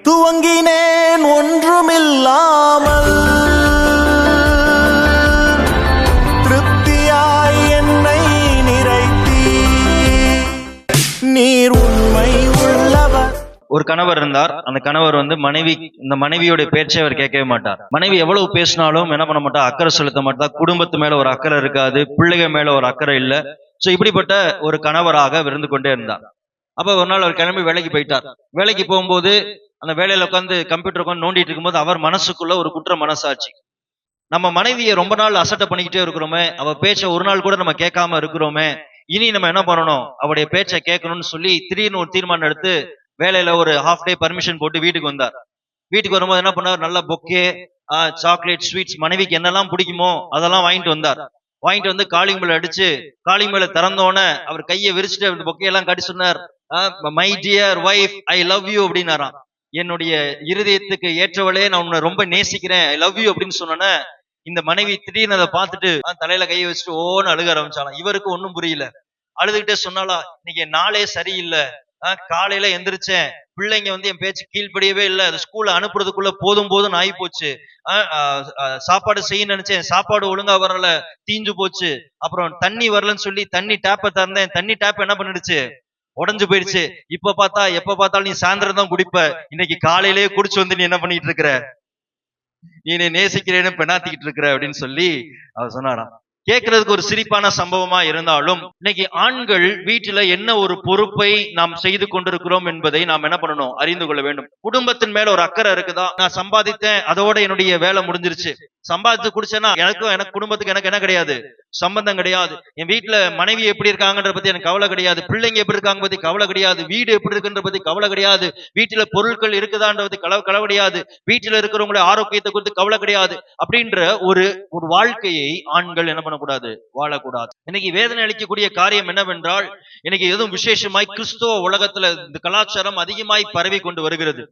துவங்கினேன் ஒன்றுமில்லாமல், திருப்தியாய் என்னை நிறைத்தீ, நீர் உண்மை உள்ளவர். ஒரு கணவர் இருந்தார். அந்த கணவர் இந்த மனைவியோட பேச்சை அவர் கேட்கவே மாட்டார். மனைவி எவ்வளவு பேசினாலும் என்ன பண்ண மாட்டார், அக்கறை செலுத்த மாட்டார். குடும்பத்து மேல ஒரு அக்கறை இருக்காது, பிள்ளைகள் மேல ஒரு அக்கறை இல்லை. சோ இப்படிப்பட்ட ஒரு கணவராக இருந்து கொண்டே இருந்தார். அப்ப ஒரு நாள் அவர் கிளம்பி வேலைக்கு போயிட்டார். வேலைக்கு போகும்போது அந்த வேலையில உட்காந்து கம்ப்யூட்டர் உட்காந்து நோண்டிட்டு இருக்கும்போது அவர் மனசுக்குள்ள ஒரு குற்ற மனசாட்சி. நம்ம மனைவியை ரொம்ப நாள் அசட்டை பண்ணிக்கிட்டே இருக்கிறோமே, அவ பேச்சை ஒரு நாள் கூட நம்ம கேட்காம இருக்கிறோமே, இனி நம்ம என்ன பண்ணணும், அவருடைய பேச்சை கேட்கணும்னு சொல்லி திடீர்னு ஒரு தீர்மானம் எடுத்து வேலையில ஒரு ஹாஃப் டே பர்மிஷன் போட்டு வீட்டுக்கு வந்தார். வீட்டுக்கு வரும்போது என்ன பண்ணார், நல்ல பொக்கே, சாக்லேட், ஸ்வீட்ஸ், மனைவிக்கு என்னெல்லாம் பிடிக்குமோ அதெல்லாம் வாங்கிட்டு வந்தார். வாங்கிட்டு வந்து காலிங் பெல் அடிச்சு, காலிங் பெல்ல திறந்தோடனே அவர் கையை விரிச்சுட்டு பொக்கையெல்லாம் காட்டி சொன்னார், my dear wife, I love you அப்படின்னாராம். என்னுடைய இருதயத்துக்கு ஏற்றவளே, நான் உன்னை ரொம்ப நேசிக்கிறேன், ஐ லவ் யூ அப்படின்னு சொன்னோன்னே இந்த மனைவி திடீர்னு அதை பார்த்துட்டு தலையில கையை வச்சுட்டு ஓன்னு அழுக ஆரம்பிச்சாலாம். இவருக்கு ஒன்னும் புரியல. அழுதுகிட்டே சொன்னாலா, இன்னைக்கு நாளே சரியில்லை, காலையில எந்திரிச்சேன், பிள்ளைங்க என் பேச்சு கீழ்படியவே இல்லை, அது ஸ்கூல்ல அனுப்புறதுக்குள்ள போதும் போதும் ஆகி போச்சு, சாப்பாடு செய்ய நினைச்சேன், சாப்பாடு ஒழுங்கா வரல, தீஞ்சு போச்சு, அப்புறம் தண்ணி வரலன்னு சொல்லி தண்ணி டேப்பை திறந்தேன், தண்ணி டேப் என்ன பண்ணிடுச்சு, உடஞ்சு போயிடுச்சு. எப்ப பார்த்தாலும் நீ சாயந்தரம் தான் குடிப்ப, இன்னைக்கு காலையிலேயே குடிச்சு வந்து நீ என்ன பண்ணிட்டு இருக்கிற, நீ நேசிக்கிறேன்னு பெண்ணாத்திக்கிட்டு இருக்கிற அப்படின்னு சொல்லி அவர் சொன்னாராம். கேட்கறதுக்கு ஒரு சிரிப்பான சம்பவமா இருந்தாலும் இன்னைக்கு ஆண்கள் வீட்டுல என்ன ஒரு பொறுப்பை நாம் செய்து கொண்டிருக்கிறோம் என்பதை நாம் என்ன பண்ணணும், அறிந்து கொள்ள வேண்டும். குடும்பத்தின் மேல ஒரு அக்கறை இருக்குதா, நான் சம்பாதித்தேன் அதோட என்னுடைய வேலை முடிஞ்சிருச்சு, சம்பாதிச்சு குடிச்சேன்னா எனக்கு குடும்பத்துக்கு எனக்கு என்ன கிடையாது, சம்பந்தம் கிடையாது. என் வீட்டுல மனைவி எப்படி இருக்காங்கன்ற பத்தி எனக்கு கவலை கிடையாது, பிள்ளைங்க எப்படி இருக்காங்க பத்தி கவலை கிடையாது, வீடு எப்படி இருக்குன்ற பத்தி கவலை கிடையாது, வீட்டுல பொருட்கள் இருக்குதான்ற பத்தி கவலை கிடையாது, வீட்டுல இருக்கிறவங்களுடைய ஆரோக்கியத்தை குறித்து கவலை கிடையாது. அப்படின்ற ஒரு வாழ்க்கையை ஆண்கள் என்ன பண்ணக்கூடாது, வாழக்கூடாது. இன்னைக்கு வேதனை அளிக்கக்கூடிய காரியம் என்னவென்றால், இன்னைக்கு எதுவும் விசேஷமாய் கிறிஸ்துவ உலகத்துல இந்த கலாச்சாரம் அதிகமாய் பரவி கொண்டு வருகிறது.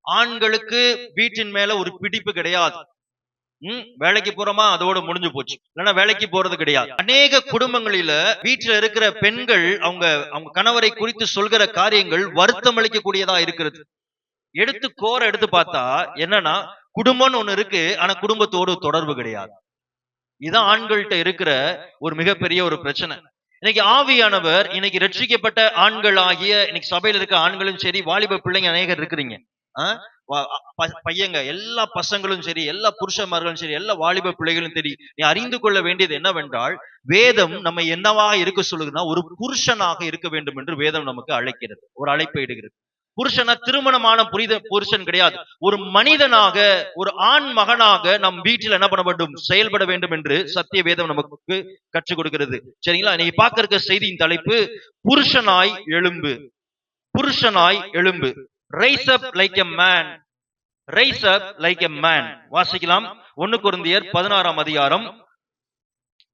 ஆண்களுக்கு வீட்டின் மேல ஒரு பிடிப்பு கிடையாது. வேலைக்கு போறோமா அதோட முடிஞ்சு போச்சு, இல்லைன்னா வேலைக்கு போறது கிடையாது. அநேக குடும்பங்களில வீட்டுல இருக்கிற பெண்கள் அவங்க கணவரை குறித்து சொல்கிற காரியங்கள் வருத்தம் அளிக்கக்கூடியதா இருக்கிறது. எடுத்து பார்த்தா என்னன்னா, குடும்பம்னு ஒண்ணு இருக்கு, ஆனா குடும்பத்தோடு தொடர்பு கிடையாது. இதுதான் ஆண்கள்கிட்ட இருக்கிற ஒரு மிகப்பெரிய ஒரு பிரச்சனை. இன்னைக்கு ஆவியானவர், இன்னைக்கு ரட்சிக்கப்பட்ட ஆண்கள் ஆகிய இன்னைக்கு சபையில இருக்க ஆண்களும் சரி, வாலிப பிள்ளைங்க அநேகர் இருக்கிறீங்க, பையங்க, எல்லா பசங்களும் சரி, எல்லா புருஷன்மார்களும் சரி, எல்லா வாலிப பிள்ளைகளும் சரி, நீ அறிந்து கொள்ள வேண்டியது என்னவென்றால், வேதம் நம்ம என்னவாக இருக்க சொல்லுதுன்னா, ஒரு புருஷனாக இருக்க வேண்டும் என்று வேதம் நமக்கு அழைக்கிறது, ஒரு அழைப்பை இடுகிறது. புருஷனா திருமணமான புருஷன் கிடையாது, ஒரு மனிதனாக, ஒரு ஆண் மகனாக நம் வீட்டில் என்ன பண்ண வேண்டும், செயல்பட வேண்டும் என்று சத்திய வேதம் நமக்கு கற்றுக் கொடுக்கிறது. சரிங்களா? இன்னைக்கு பார்க்க இருக்க செய்தியின் தலைப்பு, புருஷனாய் எழும்பு, புருஷனாய் எழும்பு. Rice up like a man, rice up like a man. வாசிக்கலாம். 1 கொரிந்தியர் 16ஆம் அதிகாரம்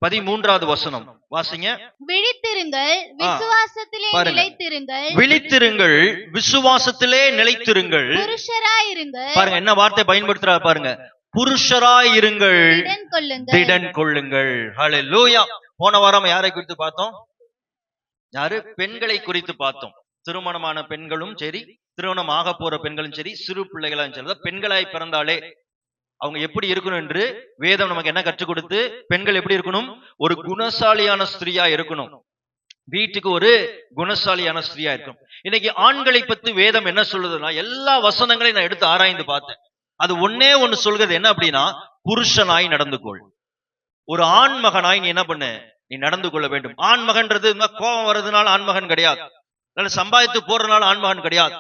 13வது வசனம் வாசிங்க. விழித்திருங்கள், விசுவாசத்திலே நிலைத்திருங்கள். விழித்திருங்கள், விசுவாசத்திலே நிலைத்திருங்கள். புருஷராயிருங்கள். பாருங்க என்ன வார்த்தை பயன்படுத்துறார் பாருங்க, புருஷராயிருங்கள், திடன் கொள்ளுங்கள். ஹல்லேலூயா. போன வாரம் யாரை குறித்து பார்த்தோம், பெண்களை குறித்து பார்த்தோம். திருமணமான பெண்களும் சரி, திருமணம் ஆக போற பெண்களும் சரி, சிறு பிள்ளைகளாம் சரி, பெண்களாய் பிறந்தாலே அவங்க எப்படி இருக்கணும் என்று வேதம் நமக்கு என்ன கற்றுக் கொடுத்து, பெண்கள் எப்படி இருக்கணும், ஒரு குணசாலியான ஸ்திரியா இருக்கணும், வீட்டுக்கு ஒரு குணசாலியான ஸ்திரியா இருக்கணும். இன்னைக்கு ஆண்களை பத்தி வேதம் என்ன சொல்லுதுன்னா, எல்லா வசனங்களையும் நான் எடுத்து ஆராய்ந்து பார்த்தேன். அது ஒன்னே ஒண்ணு சொல்கிறது என்ன அப்படின்னா, புருஷனாய் நடந்து கொள். ஒரு ஆண் மகனாய் நீ என்ன பண்ணு, நீ நடந்து கொள்ள வேண்டும். ஆண் மகன்றது கோபம் வர்றதுனால ஆண்மகன் கிடையாது, சம்பாதித்து போறதுனால ஆண்மகன் கிடையாது.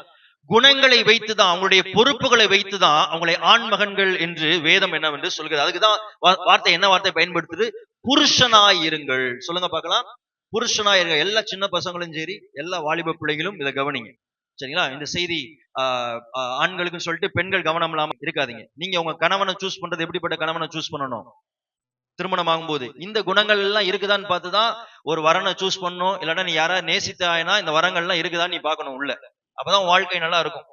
குணங்களை வைத்துதான், அவங்களுடைய பொறுப்புகளை வைத்துதான் அவங்களை ஆண்மகன்கள் என்று வேதம் என்னவென்று சொல்கிறது. அதுக்குதான் வார்த்தை, என்ன வார்த்தை பயன்படுத்துது, புருஷனாய் இருங்கள். சொல்லுங்க பார்க்கலாம், புருஷனாய் இருங்க. எல்லா சின்ன பசங்களும் சரி, எல்லா வாலிப பிள்ளைகளும் இதை கவனிங்க. சரிங்களா? இந்த செய்தி ஆண்களுக்கு சொல்லிட்டு பெண்கள் கவனம் இல்லாம இருக்காதீங்க. நீங்க உங்க கணவனை சூஸ் பண்றது எப்படிப்பட்ட கணவனை சூஸ் பண்ணணும், திருமணம் ஆகும்போது இந்த குணங்கள் எல்லாம் இருக்குதான்னு பார்த்துதான் ஒரு வரனை சூஸ் பண்ணணும். இல்லைன்னா நீ யாராவது நேசித்தாயினா இந்த வரங்கள் எல்லாம் இருக்குதான்னு நீ பார்க்கணும் உள்ள, அப்பதான் வாழ்க்கை நல்லா இருக்கும்.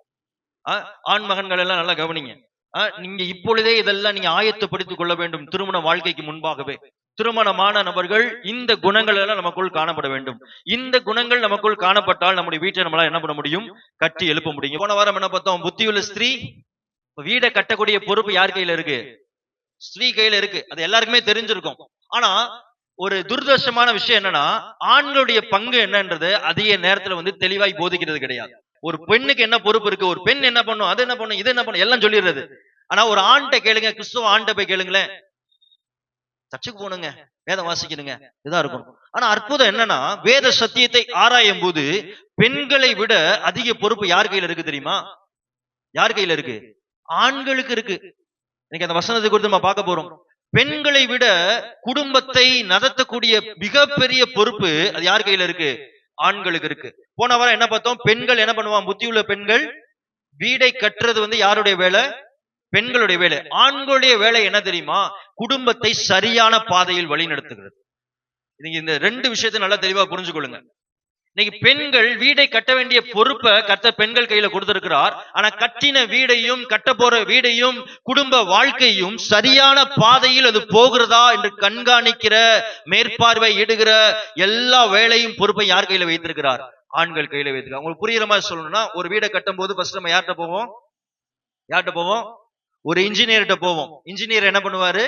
ஆண் மகன்கள் எல்லாம் நல்லா கவனிங்க. நீங்க இப்பொழுதே இதெல்லாம் நீங்க ஆயத்தப்படுத்திக் கொள்ள வேண்டும் திருமண வாழ்க்கைக்கு முன்பாகவே. திருமணமான நபர்கள் இந்த குணங்கள் எல்லாம் நமக்குள் காணப்பட வேண்டும். இந்த குணங்கள் நமக்குள் காணப்பட்டால் நம்முடைய வீட்டை நம்மளால என்ன பண்ண முடியும்? கட்டி எழுப்ப முடியும். போன வாரம் என்ன பார்த்தோம்? புத்தியுள்ள ஸ்திரீ. வீடை கட்டக்கூடிய பொறுப்பு யார் கையில இருக்கு? ஸ்திரீ கையில இருக்கு. அது எல்லாருக்குமே தெரிஞ்சிருக்கும். ஆனா ஒரு துர்தர்ஷமான விஷயம் என்னன்னா, ஆண்களுடைய பங்கு என்னன்றது அதிக நேரத்துல வந்து தெளிவாய் போதிக்கிறது கிடையாது. ஒரு பெண்ணுக்கு என்ன பொறுப்பு இருக்கு, ஒரு பெண் என்ன பண்ணும், அது என்ன பண்ணும், இது என்ன பண்ணும், எல்லாம் சொல்லிடுறது. ஆனா ஒரு ஆண்கிட்ட கேளுங்க, கிறிஸ்துவ ஆண்கிட்ட போய் கேளுங்களேன், சர்ச்சுக்கு போகணுங்க, வேதம் வாசிக்கணுங்க, இதா இருக்கும். ஆனா அற்புதம் என்னன்னா, வேத சத்தியத்தை ஆராயும் போது பெண்களை விட அதிக பொறுப்பு யார் கையில இருக்கு தெரியுமா? யார் கையில இருக்கு? ஆண்களுக்கு இருக்கு. இன்னைக்கு அந்த வசனத்தை குறித்து நம்ம பார்க்க போறோம். பெண்களை விட குடும்பத்தை நடத்தக்கூடிய மிகப்பெரிய பொறுப்பு அது யார் கையில இருக்கு? ஆண்களுக்கு இருக்கு. போன வாரம் என்ன பார்த்தோம்? பெண்கள் என்ன பண்ணுவாங்க? புத்தியுள்ள பெண்கள் வீடை கட்டுறது வந்து யாருடைய வேலை? பெண்களுடைய வேலை. ஆண்களுடைய வேலை என்ன தெரியுமா? குடும்பத்தை சரியான பாதையில் வழி நடத்துகிறது. நீங்க இந்த ரெண்டு விஷயத்தை நல்லா தெளிவா புரிஞ்சுக்கொள்ளுங்க. இன்னைக்கு பெண்கள் வீடை கட்ட வேண்டிய பொறுப்பை கர்த்தர் பெண்கள் கையில கொடுத்திருக்கிறார். ஆனா கட்டின வீடையும் கட்ட போற வீடையும் குடும்ப வாழ்க்கையும் சரியான பாதையில் அது போகிறதா என்று கண்காணிக்கிற, மேற்பார்வை இடுகிற எல்லா வேலையும் பொறுப்பை யார் கையில வைத்திருக்கிறார்? ஆண்கள் கையில வைத்திருக்காங்க. உங்களுக்கு புரியுற மாதிரி சொல்லணும்னா, ஒரு வீடை கட்டும் போது ஃபர்ஸ்ட் நம்ம யார்கிட்ட போவோம்? யார்கிட்ட போவோம்? ஒரு இன்ஜினியர்கிட்ட போவோம். இன்ஜினியர் என்ன பண்ணுவாரு?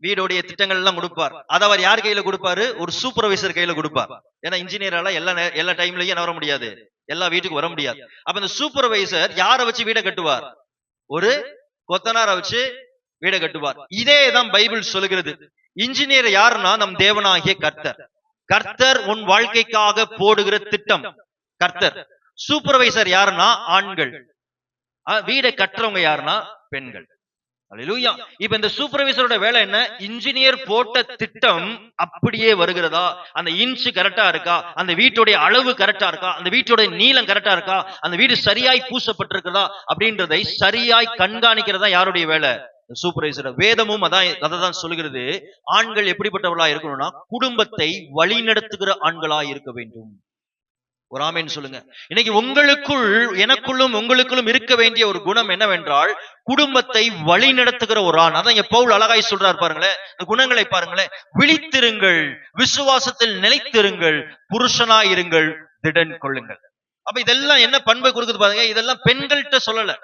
வீடுடைய திட்டங்கள் எல்லாம் கொடுப்பார். அதை அவர் யார் கையில கொடுப்பாரு? ஒரு சூப்பர்வைசர் கையில கொடுப்பார். ஏன்னா இன்ஜினியரால எல்லா டைம்லயும் என்ன வர முடியாது, எல்லா வீட்டுக்கு வர முடியாது. அப்ப இந்த சூப்பர்வைசர் யாரை வச்சு வீடை கட்டுவார்? ஒரு கொத்தனாரை வச்சு வீடை கட்டுவார். இதே தான் பைபிள் சொல்லுகிறது. இன்ஜினியர் யாருன்னா நம் தேவனாகிய கர்த்தர். கர்த்தர் உன் வாழ்க்கைக்காக போடுகிற திட்டம் கர்த்தர். சூப்பர்வைசர் யாருன்னா ஆண்கள். வீடை கட்டுறவங்க யாருன்னா பெண்கள். அல்லேலூயா. இப்ப இந்த சூப்பர்வைசரோட வேலை என்ன? இன்ஜினியர் போட்ட திட்டம் அப்படியே வருகிறதா, அந்த இன்ச் கரெக்டா இருக்கா, அந்த வீட்டுடைய அளவு கரெக்டா இருக்கா, அந்த வீட்டுடைய நீளம் கரெக்டா இருக்கா, அந்த வீடு சரியாய் பூசப்பட்டிருக்கிறதா அப்படின்றதை சரியாய் கண்காணிக்கிறதா யாருடைய வேலை? சூப்பர்வைசர். வேதமும் அதான் சொல்லுகிறது. ஆண்கள் எப்படிப்பட்டவர்களா இருக்கணும்னா குடும்பத்தை வழி நடத்துகிற ஆண்களா இருக்க வேண்டும். ஒரு ஆமேன் சொல்லுங்க. இன்னைக்கு உங்களுக்குள், எனக்குள்ளும் உங்களுக்குள்ளும் இருக்க வேண்டிய ஒரு குணம் என்னவென்றால் குடும்பத்தை வழி நடத்துகிற ஒரு ஆண். அதான் இங்க பவுல் அழகாய் சொல்றார் பாருங்களேன். குணங்களை பாருங்களேன். விழித்திருங்கள், விசுவாசத்தில் நிலைத்திருங்கள், புருஷனாய் இருங்கள், திடன் கொள்ளுங்கள். அப்ப இதெல்லாம் என்ன பண்பை கொடுக்குது பாருங்க. இதெல்லாம் பெண்கள்கிட்ட சொல்லல.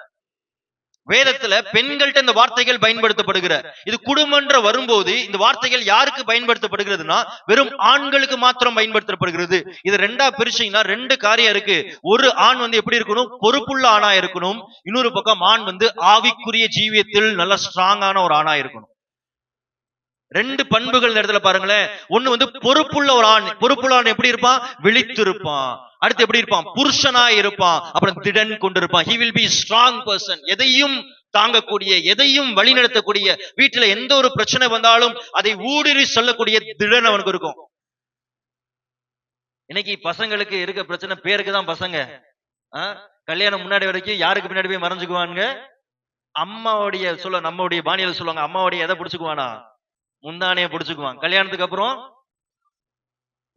வேதத்துல பெண்கள்ட்ட இந்த வார்த்தைகள் பயன்படுத்தப்படுகிற, இது குடும்பம்ன்ற வரும்போது இந்த வார்த்தைகள் யாருக்கு பயன்படுத்தப்படுகிறதுனா வெறும் ஆண்களுக்கு மாத்திரம் பயன்படுத்தப்படுகிறது. இது ரெண்டா பிரிச்சீங்கன்னா ரெண்டு காரியம் இருக்கு. ஒரு ஆண் வந்து எப்படி இருக்கணும்? பொறுப்புள்ள ஆணா இருக்கணும். இன்னொரு பக்கம் ஆண் வந்து ஆவிக்குரிய ஜீவியத்தில் நல்ல ஸ்ட்ராங்கான ஒரு ஆணா இருக்கணும். ரெண்டு பண்புகள் இடத்துல பாருங்களேன். ஒண்ணு வந்து பொறுப்புள்ள ஒரு ஆண். பொறுப்புள்ள ஆண் எப்படி இருப்பான்? விழித்திருப்பான். அடுத்து எப்படி இருப்பான்? புருஷனாய் இருப்பான். அப்புறம் திடன் கொண்டிருப்பான். he will be strong person. எதையும் தாங்கக்கூடிய, எதையும் வழி நடத்தக்கூடிய, வீட்டுல எந்த ஒரு பிரச்சனை வந்தாலும் அதை ஊடுருவி சொல்லக்கூடிய திடன் அவனுக்கு இருக்கும். இன்னைக்கு பசங்களுக்கு இருக்க பிரச்சனை பேருக்கு தான் பசங்க. கல்யாணம் முன்னாடி வரைக்கும் யாருக்கு பின்னாடி போய் மறைஞ்சுக்குவாங்க? அம்மாவுடைய நம்மளுடைய பாணியில சொல்லுவாங்க, அம்மாவுடைய எதை பிடிச்சுக்குவானா? முந்தானைய பிடிச்சுக்குவான். கல்யாணத்துக்கு அப்புறம்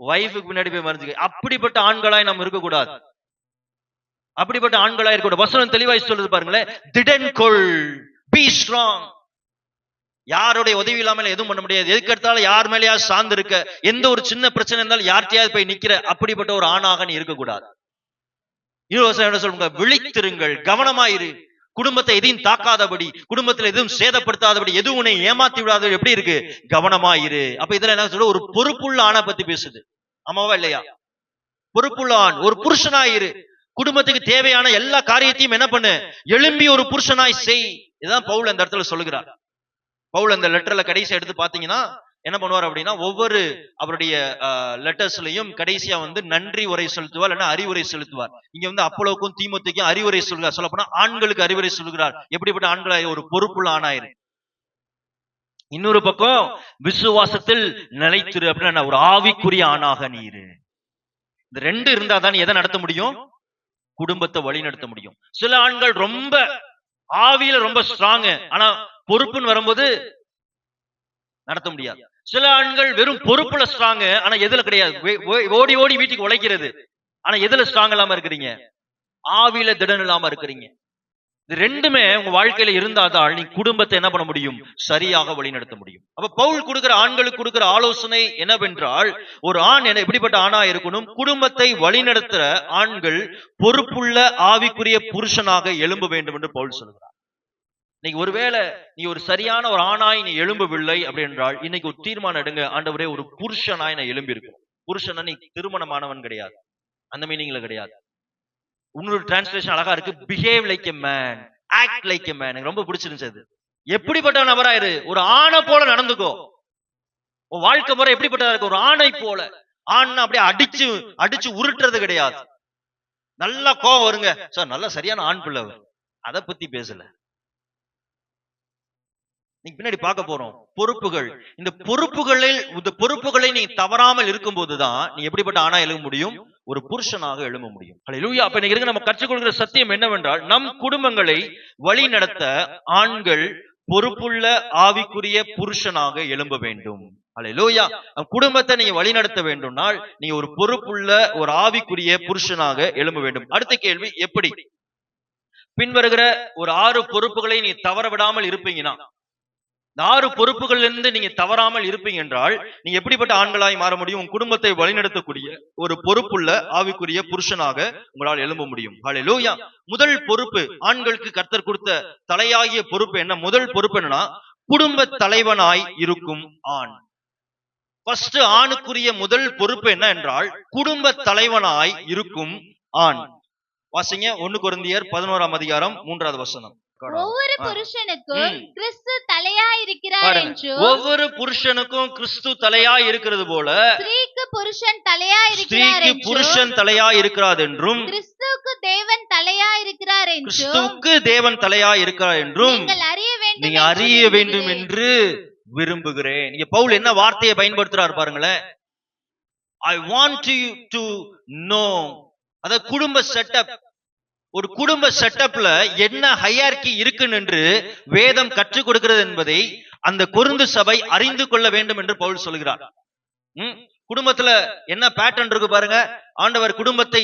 வைஃபுக்கு பின்னாடி போய் மறைஞ்சுக்க. அப்படிப்பட்ட ஆண்களாய் நம்ம இருக்கக்கூடாது. அப்படிப்பட்ட ஆண்களாய் இருக்கக்கூடாது. வசனம் தெளிவாய் சொல்லுது பாருங்களேன். திடன் கொள், பி ஸ்ட்ராங். யாருடைய உதவி இல்லாமல் எதுவும் பண்ண முடியாது. எதுக்கு எடுத்தாலும் யார் மேலேயா சார்ந்து இருக்க, எந்த ஒரு சின்ன பிரச்சனை இருந்தாலும் யார்கிட்டயாவது போய் நிக்கிற அப்படிப்பட்ட ஒரு ஆணாக நீ இருக்கக்கூடாது. இன்னொரு என்ன சொல்லுங்க? விழித்திருங்கள், கவனமாயிரு. குடும்பத்தை எதையும் தாக்காதபடி, குடும்பத்தில் எதுவும் சேதப்படுத்தாதபடி, எதுவும் உன்னை ஏமாத்தி விடாதபடி எப்படி இருக்கு? கவனமாயிரு. அப்ப இதுல என்ன சொல்ற? ஒரு பொறுப்புள்ள ஆணை பத்தி பேசுது. ஆமாவா இல்லையா? பொறுப்புள்ள ஆண், ஒரு புருஷனாயிரு. குடும்பத்துக்கு தேவையான எல்லா காரியத்தையும் என்ன பண்ணு? எழும்பி ஒரு புருஷனாய் செய். இதுதான் பவுல் அந்த இடத்துல சொல்லுகிறார். பவுல் அந்த லெட்டர்ல கடைசி எடுத்து பாத்தீங்கன்னா என்ன பண்ணுவார் அப்படின்னா, ஒவ்வொரு அவருடைய லெட்டர்ஸ்லயும் கடைசியா வந்து நன்றி உரை செலுத்துவார், இல்லைன்னா அறிவுரை செலுத்துவார். இங்க வந்து அப்போலோக்கும் தீமோத்தேயுக்கும் அறிவுரை சொல்கிறார். சொல்ல போனா ஆண்களுக்கு அறிவுரை சொல்கிறார். எப்படிப்பட்ட ஆண்களாய்? ஒரு பொறுப்புள்ள ஆணாயிரு. இன்னொரு பக்கம் விசுவாசத்தில் நிலைத்திரு அப்படின்னா ஒரு ஆவிக்குரிய ஆணாக நீரு. இந்த ரெண்டு இருந்தா தான் எதை நடத்த முடியும்? குடும்பத்தை வழி நடத்த முடியும். சில ஆண்கள் ரொம்ப ஆவியில ரொம்ப ஸ்ட்ராங், ஆனா பொறுப்புன்னு வரும்போது நடத்த முடியாது. சில ஆண்கள் வெறும் பொறுப்புல ஸ்ட்ராங், ஆனா எதுல கிடையாது. ஓடி ஓடி வீட்டுக்கு உழைக்கிறது, ஆனா எதுல ஸ்ட்ராங் இல்லாம இருக்கிறீங்க? ஆவியில திடன் இல்லாம இருக்கிறீங்க. இது ரெண்டுமே உங்க வாழ்க்கையில இருந்தாதான் நீ குடும்பத்தை என்ன பண்ண முடியும், சரியாக வழிநடத்த முடியும். அப்ப பவுல் கொடுக்கிற ஆண்களுக்கு கொடுக்கிற ஆலோசனை என்னவென்றால், ஒரு ஆண் எப்படிப்பட்ட ஆணா இருக்கணும், குடும்பத்தை வழிநடத்துற ஆண்கள் பொறுப்புள்ள ஆவிக்குரிய புருஷனாக எழும்ப வேண்டும் என்று பவுல் சொல்கிறார். இன்னைக்கு ஒருவேளை நீ ஒரு சரியான ஒரு ஆணாய் நீ எழும்பவில்லை அப்படி என்றால், இன்னைக்கு ஒரு தீர்மானம் எடுங்க, ஆண்டவரே ஒரு புருஷனாய் நான் எழும்பி இருக்கும். புருஷனா நீ திருமணமானவன் கிடையாது, அந்த மீனிங்ல கிடையாது. இன்னொரு டிரான்ஸ்லேஷன் அழகா இருக்கு, behave like a man, act like a man. எனக்கு ரொம்ப பிடிச்சிருந்துச்சு அது. எப்படிப்பட்ட நபரா இரு, ஒரு ஆணை போல நடந்துக்கோ. உன் வாழ்க்கை முறை எப்படிப்பட்டதா இருக்கு, ஒரு ஆணை போல. ஆண் அப்படியே அடிச்சு அடிச்சு உருட்டுறது கிடையாது. நல்லா கோவம் வருங்க சார், நல்ல சரியான ஆண் பிள்ளை, அதை பத்தி பேசல. நீங்க பின்னாடி பார்க்க போறோம் பொறுப்புகள். இந்த பொறுப்புகளை நீ தவறாமல் இருக்கும் போதுதான் நீ எப்படிப்பட்ட ஆணா எழுத முடியும், ஒரு புருஷனாக எழும்ப முடியும். ஹல்லேலூயா. அப்ப இன்னைக்கு நம்ம கற்றுக்கொள்கிற சத்தியம் என்னவென்றால், நம் குடும்பங்களை வழி நடத்த ஆண்கள் பொறுப்புள்ள ஆவிக்குரிய புருஷனாக எழும்ப வேண்டும். ஹல்லேலூயா. குடும்பத்தை நீங்க வழி நடத்த வேண்டும்னால் நீங்க ஒரு பொறுப்புள்ள ஒரு ஆவிக்குரிய புருஷனாக எழும்ப வேண்டும். அடுத்த கேள்வி, எப்படி? பின்வருகிற ஒரு 6 பொறுப்புகளை நீ தவற விடாமல் இருப்பீங்கன்னா, இந்த 6 பொறுப்புகள் இருந்து நீங்க தவறாமல் இருப்பீங்க என்றால் நீங்க எப்படிப்பட்ட ஆண்களாய் மாற முடியும், உங்க குடும்பத்தை வழிநடத்தக்கூடிய ஒரு பொறுப்புள்ள ஆவிக்குரிய புருஷனாக உங்களால் எழும்ப முடியும். ஹல்லேலூயா. முதல் பொறுப்பு, ஆண்களுக்கு கர்த்தர் கொடுத்த தலையாகிய பொறுப்பு என்ன? முதல் பொறுப்பு என்னன்னா, குடும்ப தலைவனாய் இருக்கும் ஆண். ஃபர்ஸ்ட் ஆணுக்குரிய முதல் பொறுப்பு என்ன என்றால், குடும்ப தலைவனாய் இருக்கும் ஆண். வாசிங்க 1 கொரிந்தியர் 11ஆம் அதிகாரம் 3வது வசனம். ஒவ்வொரு புருஷனுக்கும் கிறிஸ்து தலையா இருக்கிறார் என்றும், ஒவ்வொரு புருஷனுக்கும் கிறிஸ்து தலையா இருக்கிறது போல ஸ்திரீக்கு புருஷன் தலையா இருக்கிறார் என்றும், புருஷன் தலையா இருக்கிறார் என்றும், கிறிஸ்துவுக்கு தேவன் தலையா இருக்கிறார் என்றும், கிறிஸ்துவுக்கு தேவன் தலையா இருக்கிறார் என்றும் நீங்க அறிய வேண்டும் என்று விரும்புகிறேன். நீங்க பவுல் என்ன வார்த்தையை பயன்படுத்துறாரு பாருங்களேன். I want you to know. அத குடும்ப செட்டப், ஒரு குடும்ப செட்டப்ல என்ன ஹையார்கி இருக்குன்னு என்று வேதம் கற்றுக் கொடுக்கிறது என்பதை அந்த கொரிந்து சபை அறிந்து கொள்ள வேண்டும் என்று பவுல் சொல்கிறார். குடும்பத்துல என்ன பேட்டர்ன் இருக்கு பாருங்க. ஆண்டவர் குடும்பத்தை,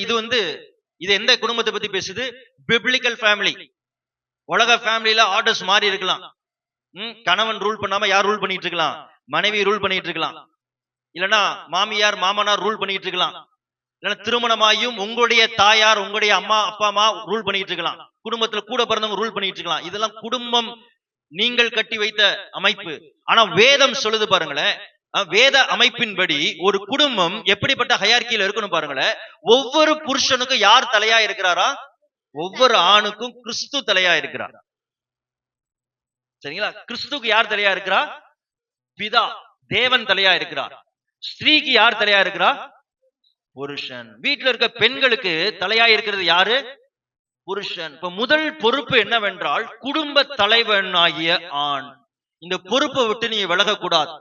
இது எந்த குடும்பத்தை பத்தி பேசுது? Biblical family. உலக ஃபேமிலியில ஆர்டர்ஸ் மாறி இருக்கலாம். கணவன் ரூல் பண்ணாம யார் ரூல் பண்ணிட்டு இருக்கலாம்? மனைவி ரூல் பண்ணிட்டு இருக்கலாம். இல்லனா மாமியார் மாமனார் ரூல் பண்ணிட்டு இருக்கலாம். இல்லைன்னா திருமணமாயும் உங்களுடைய தாயார் உங்களுடைய அம்மா அப்பா அம்மா ரூல் பண்ணிட்டு இருக்கலாம். குடும்பத்துல கூட பிறந்தவங்க ரூல் பண்ணிட்டு இருக்கலாம். இதெல்லாம் குடும்பம் நீங்கள் கட்டி வைத்த அமைப்பு. ஆனா வேதம் சொல்லுது பாருங்களேன், வேத அமைப்பின்படி ஒரு குடும்பம் எப்படிப்பட்ட ஹையார்கியில இருக்கணும் பாருங்களேன். ஒவ்வொரு புருஷனுக்கும் யார் தலையா இருக்கிறாரா? ஒவ்வொரு ஆணுக்கும் கிறிஸ்து தலையா இருக்கிறார். சரிங்களா? கிறிஸ்துக்கு யார் தலையா இருக்கிறா? பிதா தேவன் தலையா இருக்கிறார். ஸ்திரீக்கு யார் தலையா இருக்கிறா? புருஷன். வீட்டுல இருக்க பெண்களுக்கு தலையா இருக்கிறது யாரு? புருஷன். இப்ப முதல் பொறுப்பு என்னவென்றால், குடும்ப தலைவன் ஆகிய ஆண். இந்த பொறுப்பை விட்டு நீங்க விலகக்கூடாது.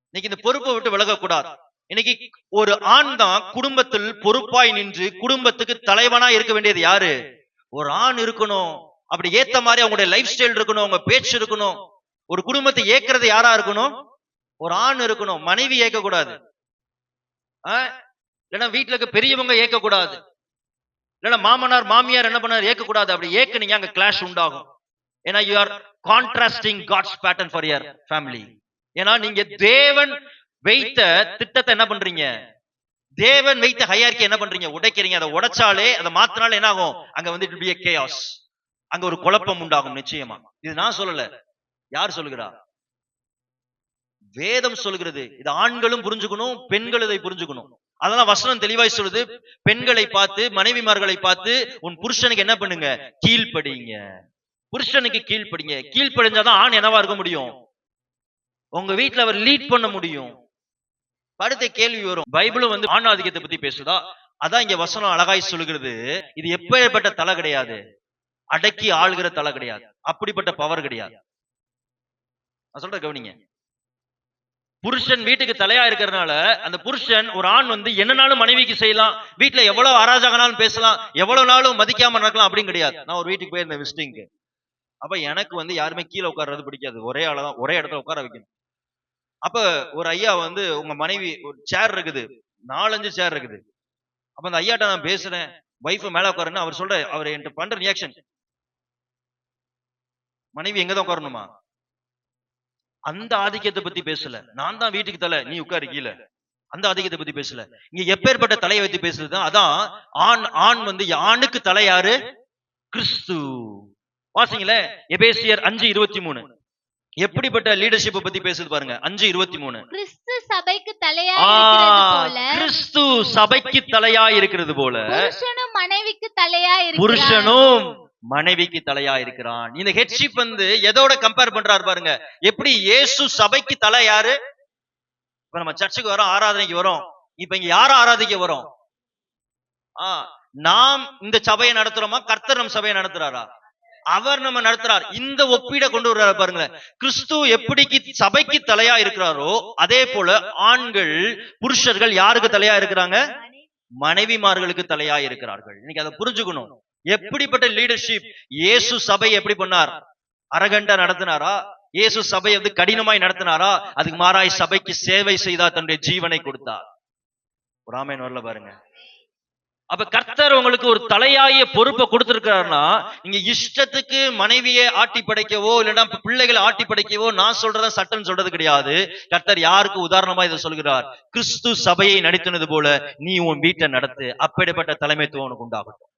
இன்னைக்கு இந்த பொறுப்பை விட்டு விலகக்கூடாது. இன்னைக்கு ஒரு ஆண் தான் குடும்பத்தில் பொறுப்பாய் நின்று குடும்பத்துக்கு தலைவனா இருக்க வேண்டியது யாரு? ஒரு ஆண் இருக்கணும். அப்படி ஏத்த மாதிரி அவங்களுடைய லைஃப் ஸ்டைல் இருக்கணும், அவங்க பேச்சு இருக்கணும். ஒரு குடும்பத்தை ஏற்கிறது யாரா இருக்கணும்? ஒரு ஆண் இருக்கணும். மனைவி ஏற்க கூடாது. இல்லைன்னா வீட்டுல இருக்க பெரியவங்க ஏற்க கூடாது. இல்லைன்னா மாமனார் மாமியார் என்ன பண்ணார் ஏற்க கூடாது. அப்படி ஏற்கனீங்க அங்க கிளாஷ் உண்டாகும். ஏன்னா you are contrasting God's pattern for your family. ஏன்னா நீங்க தேவன் வைத்த திட்டத்தை என்ன பண்றீங்க? தேவன் வைத்த ஹையார்கி என்ன பண்றீங்க? உடைக்கிறீங்க. அதை உடைச்சாலே, அதை மாத்தினாலே என்ன ஆகும்? அங்க வந்து it will be a chaos. அங்க ஒரு குழப்பம் உண்டாகும் நிச்சயமா. இது நான் சொல்லல, யார் சொல்லுகிறா? வேதம் சொல்கிறது. இது ஆண்களும் புரிஞ்சுக்கணும், பெண்கள் இதை புரிஞ்சுக்கணும். அதெல்லாம் வசனம் தெளிவாய் சொல்லுது. பெண்களை பார்த்து, மனைவிமார்களை பார்த்து, உன் புருஷனுக்கு என்ன பண்ணுங்க? கீழ்ப்படிங்க. புருஷனுக்கு கீழ்ப்படிங்க. கீழ்ப்படிஞ்சாதான் ஆண் என்னவா இருக்க முடியும்? உங்க வீட்டுல அவர் லீட் பண்ண முடியும். அடுத்த கேள்வி வரும், பைபிளும் ஆண் ஆதிக்கத்தை பத்தி பேசுதா? அதான் இங்க வசனம் அழகாய் சொல்லுகிறது. இது எப்பேற்பட்ட தலை கிடையாது, அடக்கி ஆளுகிற தலை கிடையாது, அப்படிப்பட்ட பவர் கிடையாது. நான் சொல்ற கவனிங்க. புருஷன் வீட்டுக்கு தலையா இருக்கிறதுனால அந்த புருஷன், ஒரு ஆண் என்னனாலும் மனைவிக்கு செய்யலாம், வீட்டுல எவ்வளவு அராஜகனாலும் பேசலாம், எவ்வளவு நாளும் மதிக்காம நடக்கலாம் அப்படின்னு கிடையாது. நான் ஒரு வீட்டுக்கு போயிருந்தேன் விசிட்டிங்க்கு. அப்ப எனக்கு யாருமே கீழே உட்கார்றது பிடிக்காது. ஒரே ஆளதான் ஒரே இடத்துல உட்கார வைக்கணும். அப்ப ஒரு ஐயா உங்க மனைவி ஒரு சேர் இருக்குது, 4-5 சேர் இருக்குது. அப்ப அந்த ஐயாட்ட நான் பேசுறேன், வைஃப் மேல உட்காருன்னு அவர் சொல்ற, அவர் என்கிட்ட பண்ற ரியாக்ஷன், மனைவி எங்கதான் உட்காரணுமா? அந்த ஆதிக்கத்தை பத்தி பேசல. நான் தான் வீட்டுக்கு தலை, நீ உட்காரு கீழே. அந்த ஆதிக்கத்தை பத்தி பேசல. இங்க எப்பேற்பட்ட தலையை வைத்து பேசுறதுதான். அதான் ஆண் வந்து ஆணுக்கு தலை யாரு? கிறிஸ்து. வாசிங்களே எபேசியர் 5:23. எப்படிப்பட்ட லீடர்ஷிப் பத்தி பேசுது பாருங்க. 5:23. கிறிஸ்து சபைக்கு தலையா இருக்கிறது போல, கிறிஸ்து சபைக்கு தலையா இருக்கிறது போல புருஷனும் மனைவிக்கு தலையா இருக்கிறார். புருஷனும் மனைவிக்கு தலையா இருக்கிறான். இந்த ஹெட்ஷிப் வந்து எதோட கம்பேர் பண்றாரு பாருங்க. எப்படி இயேசு சபைக்கு தலை யாரு? இப்ப நம்ம சர்ச்சுக்கு வரோம், ஆராதனைக்கு வரோம். இப்ப இங்க யார ஆராதிக்க வரோம்? நாம் இந்த சபையை நடத்துறோமா? கர்த்தர் நம்ம சபையை நடத்துறாரா? அவர் நம்ம நடத்துறார். இந்த ஒப்பீட கொண்டு வர்றாரு பாருங்களேன். கிறிஸ்து எப்படிக்கு சபைக்கு தலையா இருக்கிறாரோ அதே போல ஆண்கள் புருஷர்கள் யாருக்கு தலையா இருக்கிறாங்க? மனைவிமார்களுக்கு தலையா இருக்கிறார்கள். இன்னைக்கு அதை புரிஞ்சுக்கணும். எப்படிப்பட்ட லீடர்ஷிப்! இயேசு சபை எப்படி பண்ணார்? அரகண்டா நடத்தினாரா? இயேசு சபை வந்து கடினமாய் நடத்தினாரா? அதுக்கு மாறாய் சபைக்கு சேவை செய்தார், தன்னுடைய ஜீவனை கொடுத்தார். ஒரு ஆமென் வரல பாருங்க. அப்ப கர்த்தர் உங்களுக்கு ஒரு தலையாய பொறுப்பை கொடுத்திருக்கிறார்னா, நீங்க இஷ்டத்துக்கு மனைவியை ஆட்டி படைக்கவோ இல்லைன்னா பிள்ளைகளை ஆட்டி படைக்கவோ நான் சொல்றத சட்டம் சொல்றது கிடையாது. கர்த்தர் யாருக்கு உதாரணமா இதை சொல்கிறார்? கிறிஸ்து சபையை நடத்தினது போல நீ உன் வீட்டை நடத்து. அப்படிப்பட்ட தலைமைத்துவம் உனக்கு உண்டாகட்டும்.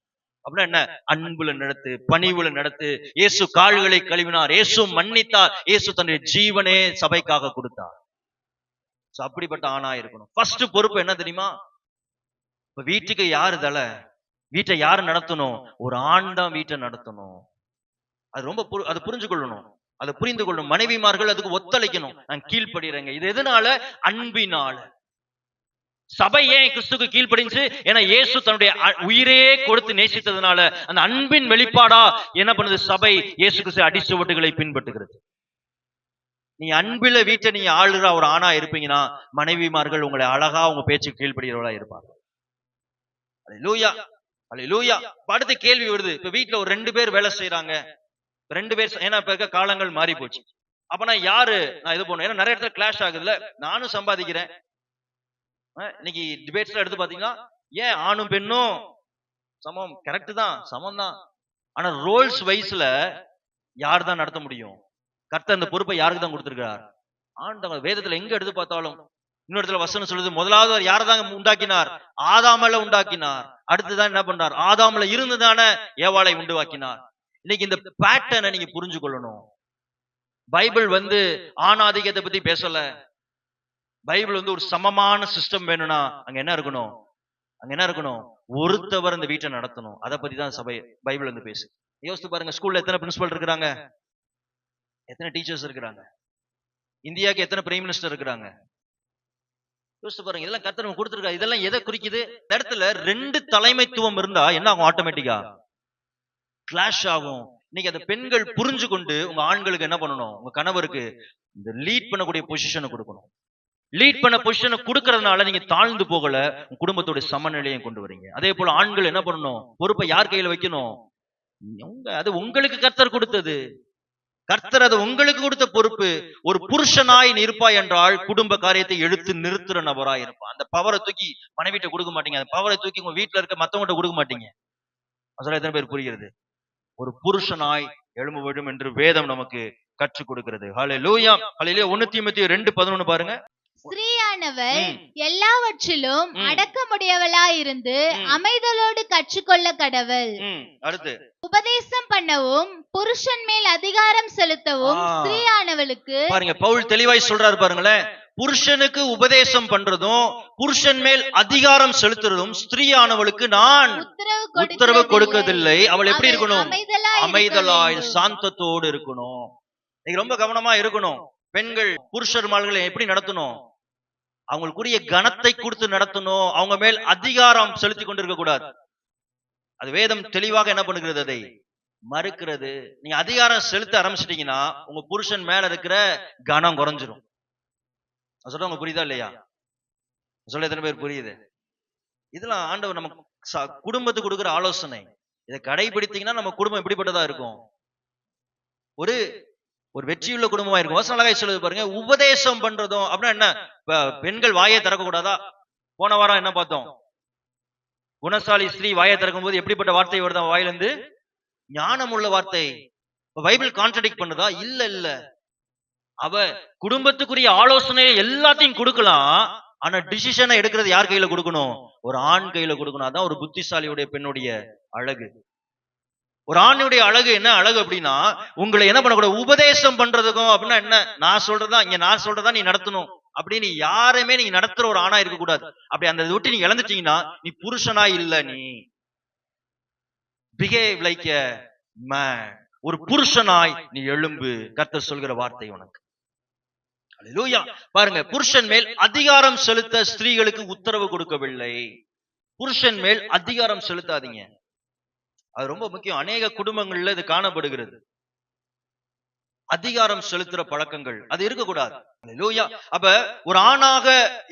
அப்படின்னா என்ன? அன்புல நடத்து, பணிவுல நடத்து. இயேசு கால்களை கழுவினார், இயேசு மன்னித்தார், இயேசு தன்னுடைய ஜீவனே சபைக்காக கொடுத்தார். அப்படிப்பட்ட ஆணா இருக்கணும். ஃபர்ஸ்ட் பொறுப்பு என்ன தெரியுமா? இப்ப வீட்டுக்கு யாரு தலை? வீட்டை யாரு நடத்தணும்? ஒரு ஆண் தான் வீட்டை நடத்தணும். அது ரொம்ப அது புரிஞ்சு கொள்ளணும், அதை புரிந்து கொள்ளணும். மனைவிமார்கள் அதுக்கு ஒத்துழைக்கணும். நான் கீழ்ப்படுறேங்க. இது எதனால? அன்பினால. சபை ஏன் கிறிஸ்துக்கு கீழ்ப்படிஞ்சு? ஏன்னா இயேசு தன்னுடைய உயிரே கொடுத்து நேசித்ததுனால அந்த அன்பின் வெளிப்பாடா என்ன பண்ணுது? சபை இயேசு கிறிஸ்து அடிச்சுவட்டுகளை பின்பற்றுகிறது. நீ அன்பில வீட்டை நீங்க ஆளுற ஒரு ஆணா இருப்பீங்கன்னா மனைவிமார்கள் உங்களை அழகா உங்க பேச்சு கீழ்ப்படுகிறவளா இருப்பாங்க. அல்லேலூயா, அல்லேலூயா. அடுத்த கேள்வி வருது. இப்ப வீட்டுல ஒரு 2 பேர் வேலை செய்யறாங்க. 2 பேர், ஏன்னா இப்ப இருக்க காலங்கள் மாறி போச்சு. அப்ப நான் யாரு நான் இது போனேன்? ஏன்னா நிறைய இடத்துல கிளாஷ் ஆகுதுல்ல. நானும் சம்பாதிக்கிறேன். இன்னைக்கு டிபேட்ஸ்ல எடுத்து பாத்தீங்கன்னா, ஏன் ஆணும் பெண்ணும் சமம்? கரெக்ட் தான், சமம் தான். ஆனா ரோல்ஸ் வைஸ்ல யார் தான் நடத்த முடியும்? கர்த்தர் அந்த பொறுப்பை யாருக்கு தான் கொடுத்திருக்கிறார்? ஆண்டவர். வேதத்துல எங்க எடுத்து பார்த்தாலும் இன்னொரு இடத்துல வசனம் சொல்லுது, முதலாவது யாரை தான் உண்டாக்கினார்? ஆதாமல உண்டாக்கினார். அடுத்துதான் என்ன பண்றார்? ஆதாமல இருந்துதானே ஏவாளை உண்டாக்கினார். இன்னைக்கு இந்த பேட்டர்னை நீங்க புரிஞ்சு கொள்ளணும். பைபிள் வந்து ஆணாதிக்கத்தை பத்தி பேசல. பைபிள் வந்து ஒரு சமமான சிஸ்டம் வேணும்னா அங்க என்ன இருக்கணும்? அங்க என்ன இருக்கணும்? ஒருத்தவர் இந்த வீட்டை நடத்தணும். அதை பத்தி தான் சபை பைபிள் வந்து பேசு. யோசித்து பாருங்க, ஸ்கூல்ல எத்தனை பிரின்சிபல் இருக்கிறாங்க? எத்தனை டீச்சர்ஸ் இருக்கிறாங்க? இந்தியாவுக்கு எத்தனை பிரைம் மினிஸ்டர் இருக்கிறாங்க? யோசிச்சு பாருங்க. இதெல்லாம் கர்த்தர் கொடுத்திருக்காரு. இதெல்லாம் எதை குறிக்குது? இந்த இடத்துல 2 தலைமைத்துவம் இருந்தா என்ன ஆகும்? ஆட்டோமேட்டிக்கா கிளாஷ் ஆகும். இன்னைக்கு அந்த பெண்கள் புரிஞ்சு கொண்டு உங்க ஆண்களுக்கு என்ன பண்ணணும்? உங்க கணவருக்கு இந்த லீட் பண்ணக்கூடிய பொசிஷனை கொடுக்கணும். லீட் பண்ண பொசிஷனை கொடுக்கறதுனால நீங்க தாழ்ந்து போகல, உங்க குடும்பத்தோட சமநிலையை கொண்டு வரீங்க. அதே போல ஆண்கள் என்ன பண்ணணும்? பொறுப்பை யார் கையில வைக்கணும்? அது உங்களுக்கு கர்த்தர் கொடுத்தது. கர்த்தர் அது உங்களுக்கு கொடுத்த பொறுப்பு. ஒரு புருஷனாய் நீ இருப்பாய் என்றால் குடும்ப காரியத்தை எடுத்து நிறுத்துற நபராய் இருப்பான். அந்த பவரை தூக்கி மனைவிட்ட கொடுக்க மாட்டீங்க. அந்த பவரை தூக்கி உங்க வீட்டுல இருக்க மத்தவங்கிட்ட கொடுக்க மாட்டீங்க. சொல்ல எத்தனை பேர் புரிகிறது? ஒரு புருஷனாய் எழும்ப வேண்டும் என்று வேதம் நமக்கு கற்றுக் கொடுக்கிறது. ஹல்லேலூயா, ஹல்லேலூயா. 1 தீமோத்தேயு 2:11 பாருங்க. ஸ்திரீயானவள் எல்லாவற்றிலும் அடக்கமுடையவளாயிருந்து அமைதலோடு கற்றுக்கொள்ள கடவள். அடுத்து உபதேசம் பண்ணவும் புருஷன் மேல் அதிகாரம் செலுத்தவும் ஸ்திரீயானவளுக்கு. பாருங்க, பவுல் தெளிவாய் சொல்றாரு பாருங்களேன். புருஷனுக்கு உபதேசம் பண்றதும் புருஷன் மேல் அதிகாரம் செலுத்துறதும் ஸ்திரீயானவளுக்கு நான் உத்தரவு கொடுக்கவில்லை. அவள் எப்படி இருக்கணும்? அமைதலாய் சாந்தத்தோடு இருக்கணும். நீங்க ரொம்ப கவனமா இருக்கணும். பெண்கள் புருஷர்மார்களை எப்படி நடத்தணும்? அவங்களுக்குரிய கனத்தை கொடுத்து நடத்தணும். அவங்க மேல் அதிகாரம் செலுத்தி கொண்டிருக்க கூடாது. அது வேதம் தெளிவாக என்ன பண்ணுகிறது? அதை மறுக்கிறது. நீங்க அதிகாரம் செலுத்த ஆரம்பிச்சிட்டீங்கன்னா உங்க புருஷன் மேல இருக்கிற கனம் குறைஞ்சிரும். சொல்றவங்க புரியுதா இல்லையா? சொல்ல எத்தனை பேர் புரியுது? இதெல்லாம் ஆண்டவர் நம்ம குடும்பத்துக்கு கொடுக்கிற ஆலோசனை. இதை கடைபிடித்தீங்கன்னா நம்ம குடும்பம் எப்படிப்பட்டதா இருக்கும்? ஒரு ஒரு வெற்றியுள்ள குடும்பமா இருக்கும். வசனம் அழகாய் சொல்லுது பாருங்க. உபதேசம் பண்றதும் அப்படின்னா என்ன? பெண்கள் வாயை திறக்க கூடாதா? போன வாரம் என்ன பார்த்தோம்? குணசாலி ஸ்திரீ வாயை திறக்கும் போது எப்படிப்பட்ட வார்த்தை வருது அவன் வாயிலிருந்து? ஞானம் உள்ள வார்த்தை. பைபிள் கான்ட்ரடிக்ட் பண்ணுதா? இல்ல இல்ல. அவ குடும்பத்துக்குரிய ஆலோசனை எல்லாத்தையும் கொடுக்கலாம். ஆனா டிசிஷனை எடுக்கிறது யார் கையில கொடுக்கணும்? ஒரு ஆண் கையில கொடுக்கணும். அதான் ஒரு புத்திசாலியுடைய பெண்ணுடைய அழகு. ஒரு ஆணுடைய அழகு என்ன அழகு அப்படின்னா, உங்களை என்ன பண்ணக்கூடாது, உபதேசம் பண்றதுக்கும் அப்படின்னா என்ன, நான் சொல்றதா இங்க நான் சொல்றதா நீ நடத்தணும் அப்படின்னு யாருமே நீங்க நடத்துற ஒரு ஆணா இருக்க கூடாது. அப்படி அந்த விட்டு நீங்க இழந்துட்டீங்கன்னா நீ புருஷனா இல்ல. நீ பிஹேவ் லைக் எ மேன். ஒரு புருஷனாய் நீ எழும்பு. கர்த்தர் சொல்கிற வார்த்தை உனக்கு. அல்லேலூயா. பாருங்க, புருஷன் மேல் அதிகாரம் செலுத்த ஸ்திரீகளுக்கு உத்தரவு கொடுக்கவில்லை. புருஷன் மேல் அதிகாரம் செலுத்தாதீங்க. அது ரொம்ப முக்கியம். அநேக குடும்பங்கள்ல இது காணப்படுகிறது. அதிகாரம் செலுத்துற பழக்கங்கள் அது இருக்கக்கூடாது. அல்லேலூயா. அப்ப ஒரு ஆணாக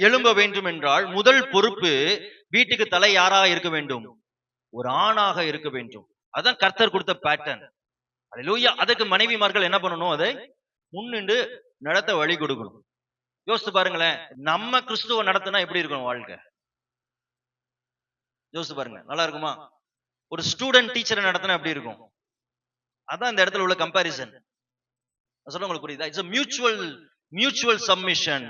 எழும்ப வேண்டும் என்றால் முதல் பொறுப்பு வீட்டுக்கு தலை யாரா இருக்க வேண்டும்? ஒரு ஆணாக இருக்க வேண்டும். அதான் கர்த்தர் கொடுத்த பேட்டர்ன். அல்லேலூயா. அதுக்கு மனைவிமார்கள் என்ன பண்ணணும்? அதை முன்னின்று நடத்த வழி கொடுக்கணும். யோசித்து பாருங்களேன், நம்ம கிறிஸ்துவ நடத்தினா எப்படி இருக்கணும் வாழ்க்கை? யோசித்து பாருங்க, நல்லா இருக்குமா? ஒரு ஸ்டூடெண்ட் டீச்சரை நடத்தினா எப்படி இருக்கும்? அதான் இந்த இடத்துல உள்ள கம்பாரிசன். சொல்ல உங்களுக்கு புரியுதா? It's mutual submission.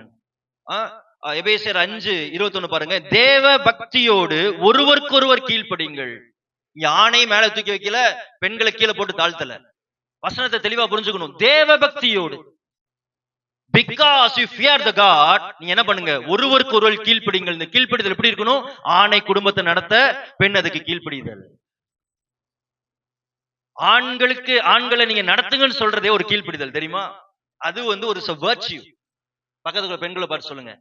எபேசியர் 5:21 பாருங்க. தேவ பக்தியோடு ஒருவருக்கொருவர் கீழ்ப்படிங்கள். யானை மேல தூக்கி வைக்கல, பெண்களை கீழே போட்டு தாழ்த்தல. வசனத்தை தெளிவா புரிஞ்சுக்கணும். தேவ பக்தியோடு, because you fear the God, நீ என்ன பண்ணுங்க? ஒருவருக்கு ஒருவர் கீழ்ப்படிங்கள். இந்த கீழ்ப்படிதல் எப்படி இருக்கணும்? ஆணை குடும்பத்தை நடத்த, பெண் அதுக்கு கீழ்ப்படிதல். ஆண்களை நீங்க நடத்துங்கன்னு சொல்றதே ஒரு கீழ்ப்படிதல், தெரியுமா? அது ஒரு virtue. பக்கத்துல பெண்களை பார்த்து சொல்லுங்க,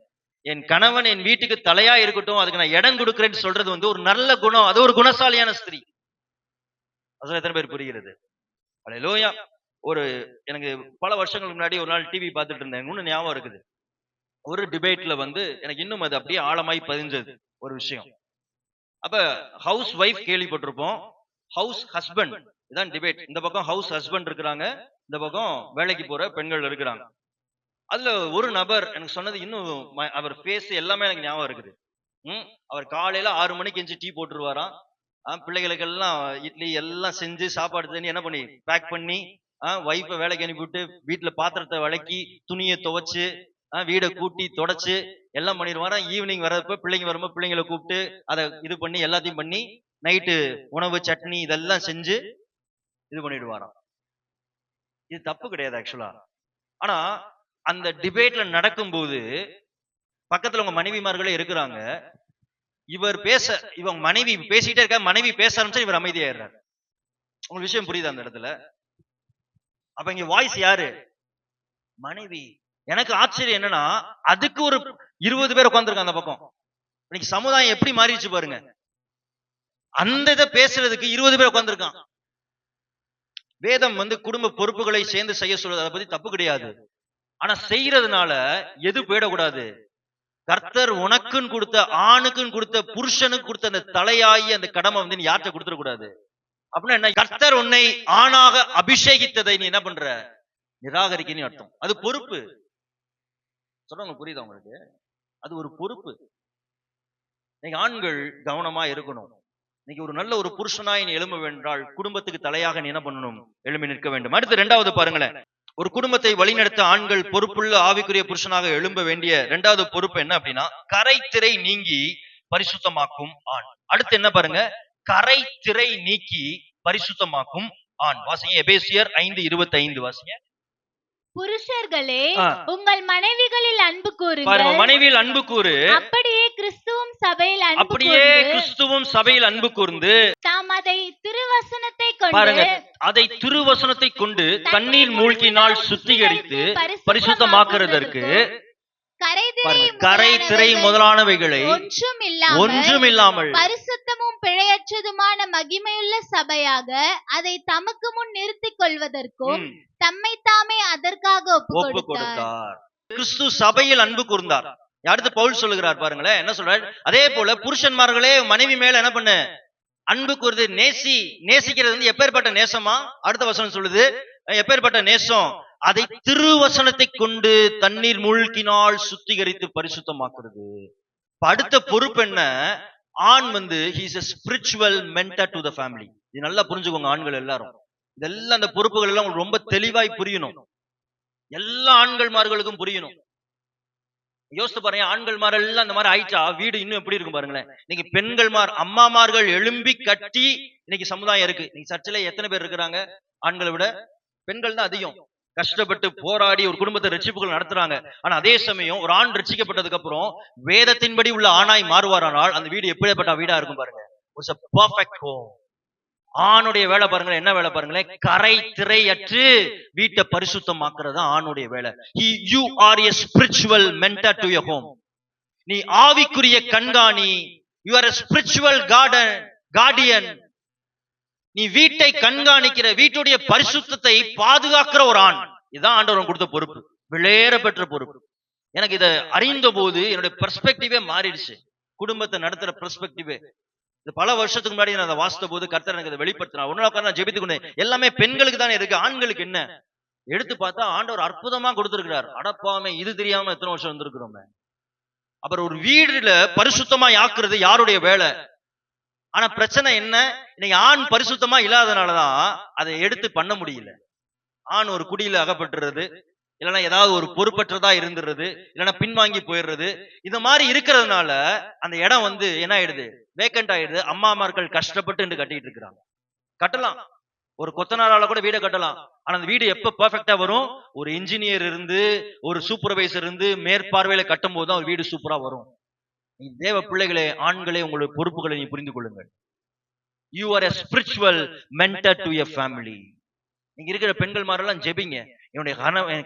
என் கணவன் என் வீட்டுக்கு தலையா இருக்கட்டும், அதுக்கு நான் இடம் கொடுக்கிறேன்னு சொல்றது ஒரு நல்ல குணம். அது ஒரு குணசாலியான ஸ்திரீ. அது எத்தனை பேர் புரிகிறது? அல்லேலூயா. எனக்கு பல வருஷங்களுக்கு முன்னாடி ஒரு நாள் டிவி பார்த்துட்டு இருந்தேன். இன்னும் ஞாபகம் இருக்குது. ஒரு டிபேட்ல எனக்கு இன்னும் அது அப்படியே ஆழமாய் பதிஞ்சது ஒரு விஷயம். அப்ப ஹவுஸ் வைஃப் கேள்விப்பட்டிருப்போம், ஹவுஸ் ஹஸ்பண்ட். இதான் டிபேட். இந்த பக்கம் ஹவுஸ் ஹஸ்பண்ட் இருக்கிறாங்க, இந்த பக்கம் வேலைக்கு போற பெண்கள் இருக்கிறாங்க. அதுல ஒரு நபர் எனக்கு சொன்னது இன்னும் அவர் பேஸ் எல்லாமே எனக்கு ஞாபகம் இருக்குது. அவர் காலையில 6 மணிக்கு எஞ்சி டீ போட்டுருவாராம். பிள்ளைகளுக்கு எல்லாம் இட்லி எல்லாம் செஞ்சு சாப்பாடு தண்ணி என்ன பண்ணி பேக் பண்ணி வைஃபை வேலைக்கு அனுப்பிவிட்டு வீட்டுல பாத்திரத்தை விளக்கி துணியை துவைச்சு வீடை கூட்டி தொடச்சு எல்லாம் பண்ணிடுவாராம். ஈவினிங் வரப்ப பிள்ளைங்க வரும்போது பிள்ளைங்களை கூப்பிட்டு அதை இது பண்ணி எல்லாத்தையும் பண்ணி நைட்டு உணவு சட்னி இதெல்லாம் செஞ்சு இது பண்ணிடுவாராம். இது தப்பு கிடையாது ஆக்சுவலா. ஆனா அந்த டிபேட்ல நடக்கும்போது பக்கத்துல உங்க மனைவிமார்களே இருக்கிறாங்க. இவங்க மனைவி பேசிட்டே இருக்க, மனைவி பேச ஆரம்பிச்சா இவர் அமைதியாயிடுறாரு. உங்களுக்கு விஷயம் புரியுதா அந்த இடத்துல? அப்ப இங்க வாய்ஸ் யாரு? மனைவி. எனக்கு ஆச்சரியம் என்னன்னா, அதுக்கு ஒரு 20 பேர் உட்கார்ந்துருக்காங்க அந்த பக்கம். இன்னைக்கு சமுதாயம் எப்படி மாறிடுச்சு பாருங்க. அந்த இதை பேசுறதுக்கு 20 பேர் உட்கார்ந்துருக்கான். வேதம் குடும்ப பொறுப்புகளை சேர்ந்து செய்ய சொல்றது, அதை பத்தி தப்பு கிடையாது. ஆனா செய்யறதுனால எது போயிடக்கூடாது? கர்த்தர் உனக்குன்னு கொடுத்த, ஆணுக்குன்னு கொடுத்த, புருஷனுக்கு கொடுத்த அந்த தலையாயி அந்த கடமை நீ யார்கிட்ட கொடுத்துட கூடாது. அப்படின்னா என்ன? கர்த்தர் உன்னை ஆணாக அபிஷேகித்ததை நீ என்ன பண்ற? நிராகரிக்கன்னு அர்த்தம். அது பொறுப்பு. சொல்றவங்க புரியுதா உங்களுக்கு? அது ஒரு பொறுப்பு. நீங்க ஆண்கள் கவனமா இருக்கணும். இன்னைக்கு ஒரு நல்ல ஒரு புருஷனாய் நீ எழும்ப வென்றால் குடும்பத்துக்கு தலையாக நீ என்ன பண்ணணும்? எழும்பி நிற்க வேண்டும். அடுத்து 2வது பாருங்களேன். ஒரு குடும்பத்தை வழிநடத்த ஆண்கள் பொறுப்புள்ள ஆவிக்குரிய புருஷனாக எழும்ப வேண்டிய 2வது பொறுப்பு என்ன அப்படின்னா, கரைத்திரை நீங்கி பரிசுத்தமாக்கும் ஆண். அடுத்து என்ன பாருங்க? கரைத்திரை நீக்கி பரிசுத்தமாக்கும் ஆண். வாசிங்க எபேசியர் 5:25 வாசிங்க. புருஷர்களே, உங்கள் மனைவிகளில் அன்பு கூறுங்கள். பாருங்க, மனைவியில் அன்பு கூறு. அப்படியே கிறிஸ்துவும் சபையில் அன்பு கூர்ந்து தாம் அதை திருவசனத்தை கொண்டு தண்ணீர் மூழ்கினால் சுத்திகரித்து பரிசுத்தமாக்குறதற்கு கரைத்திரை முதலானவைகளை ஒன்றுமில்லாமல் பரிசுத்தமும் பிழையற்றதுமான மகிமையுள்ள சபையாக அதை தமக்கு முன் நிறுத்திக் கொள்வதற்கும் தம்மை தாமே அதற்காக ஒப்பு கொடுத்தார். கிறிஸ்து சபையில் அன்பு கூர்ந்தார். அடுத்து பவுல் சொல்லுகிறார் பாருங்களேன், என்ன சொல்றார்? அதே போல புருஷன்மார்களே மனைவி மேல என்ன பண்ணு? அன்பு கூர்ந்து நேசிக்கிறது எப்பேற்பட்ட நேசமா? அடுத்த வசனம் சொல்லுது, எப்பேற்பட்ட நேசம்? அதை திருவசனத்தை கொண்டு தண்ணீர் மூழ்கினால் சுத்திகரித்து பரிசுத்தமாக்குறது. அடுத்த பொறுப்பு என்ன? ஆண் வந்து he's a spiritual mentor to the family. இது நல்லா புரிஞ்சுக்கோங்க ஆண்கள் எல்லாரும். இதெல்லாம் அந்த பொறுப்புகள் எல்லாம் உங்களுக்கு ரொம்ப தெளிவாய் புரியணும். எல்லா ஆண்கள்மார்களுக்கும் புரியணும். யோசித்து பாருங்க, ஆண்கள்மார் எல்லாம் இந்த மாதிரி ஆயிட்டா வீடு இன்னும் எப்படி இருக்கும் பாருங்களேன். இன்னைக்கு பெண்கள்மார் அம்மாமார்கள் எழும்பி கட்டி இன்னைக்கு சமுதாயம் இருக்கு. இன்னைக்கு சர்ச்சில் எத்தனை பேர் இருக்கிறாங்க? ஆண்களை விட பெண்கள் தான் அதிகம். கஷ்டப்பட்டு போராடி ஒரு குடும்பத்தை ரட்சிப்புகள் நடத்துறாங்க. ஆனா அதே சமயம் ஒரு ஆண் ரட்சிக்கப்பட்டதுக்கு அப்புறம் வேதத்தின்படி உள்ள ஆணாய் மாறுவாரானால் அந்த வீடு எப்படிப்பட்ட வீடா இருக்கும் பாருங்க. ஒரு பெர்ஃபெக்ட் ஹோம். ஆணுடைய வேலை பாருங்களேன், என்ன வேலை பாருங்களேன், கரை திரையற்று வீட்டை பரிசுத்தமாக்குறது ஆணுடைய வேலை. You are a spiritual mentor to your home. நீ ஆவிக்குரிய கண்காணி. You are a spiritual guardian. நீ வீட்டை கண்காணிக்கிற, வீட்டுடைய பரிசுத்தத்தை பாதுகாக்கிற ஒரு ஆண். இதுதான் ஆண்டவர் கொடுத்த பொறுப்பு, விளையேற பெற்ற பொறுப்பு. எனக்கு இதை அறிந்த போது என்னுடைய பெர்ஸ்பெக்டிவே மாறிடுச்சு. குடும்பத்தை நடத்துற பெர்ஸ்பெக்டிவே. இது பல வருஷத்துக்கு முன்னாடி நான் அதை வாசித்த போது கர்த்தர் எனக்கு அதை வெளிப்படுத்தினார். ஒரு நாள் நான் ஜெபித்துக் கொண்டேன். எல்லாமே பெண்களுக்கு தானே இருக்கு, ஆண்களுக்கு என்ன? எடுத்து பார்த்தா ஆண்டவர் அற்புதமா கொடுத்திருக்கிறார். அடப்பாமே, இது தெரியாம எத்தனை வருஷம் வந்திருக்கிறோம். அப்புறம் ஒரு வீடுல பரிசுத்தமா ஆக்குறது யாருடைய வேலை? ஆனா பிரச்சனை என்ன, இன்னைக்கு ஆண் பரிசுத்தமா இல்லாதனாலதான் அதை எடுத்து பண்ண முடியல. ஆண் ஒரு குடியில அகப்பட்டுறது, இல்லைன்னா ஏதாவது ஒரு பொறுப்பற்றதா இருந்துறது, இல்லைன்னா பின்வாங்கி போயிடுறது. இந்த மாதிரி இருக்கிறதுனால அந்த இடம் வந்து என்ன ஆயிடுது, வேக்கண்ட் ஆயிடுது. அம்மாமார்கள் கஷ்டப்பட்டு கட்டிட்டு இருக்கிறாங்க. கட்டலாம், ஒரு கொத்தனாரால கூட வீடை கட்டலாம். ஆனா அந்த வீடு எப்ப பெர்ஃபெக்டா வரும்? ஒரு இன்ஜினியர் இருந்து, ஒரு சூப்பர்வைசர் இருந்து மேற்பார்வையில கட்டும் போதுதான் ஒரு வீடு சூப்பரா வரும். நீ தேவ பிள்ளைகளே, ஆண்களே, உங்களுடைய பொறுப்புகளை நீ புரிந்து கொள்ளுங்கள். You are a spiritual mentor to your family. நீங்க இருக்கிற பெண்கள் மாரெல்லாம் ஜெபிங்க. என்னுடைய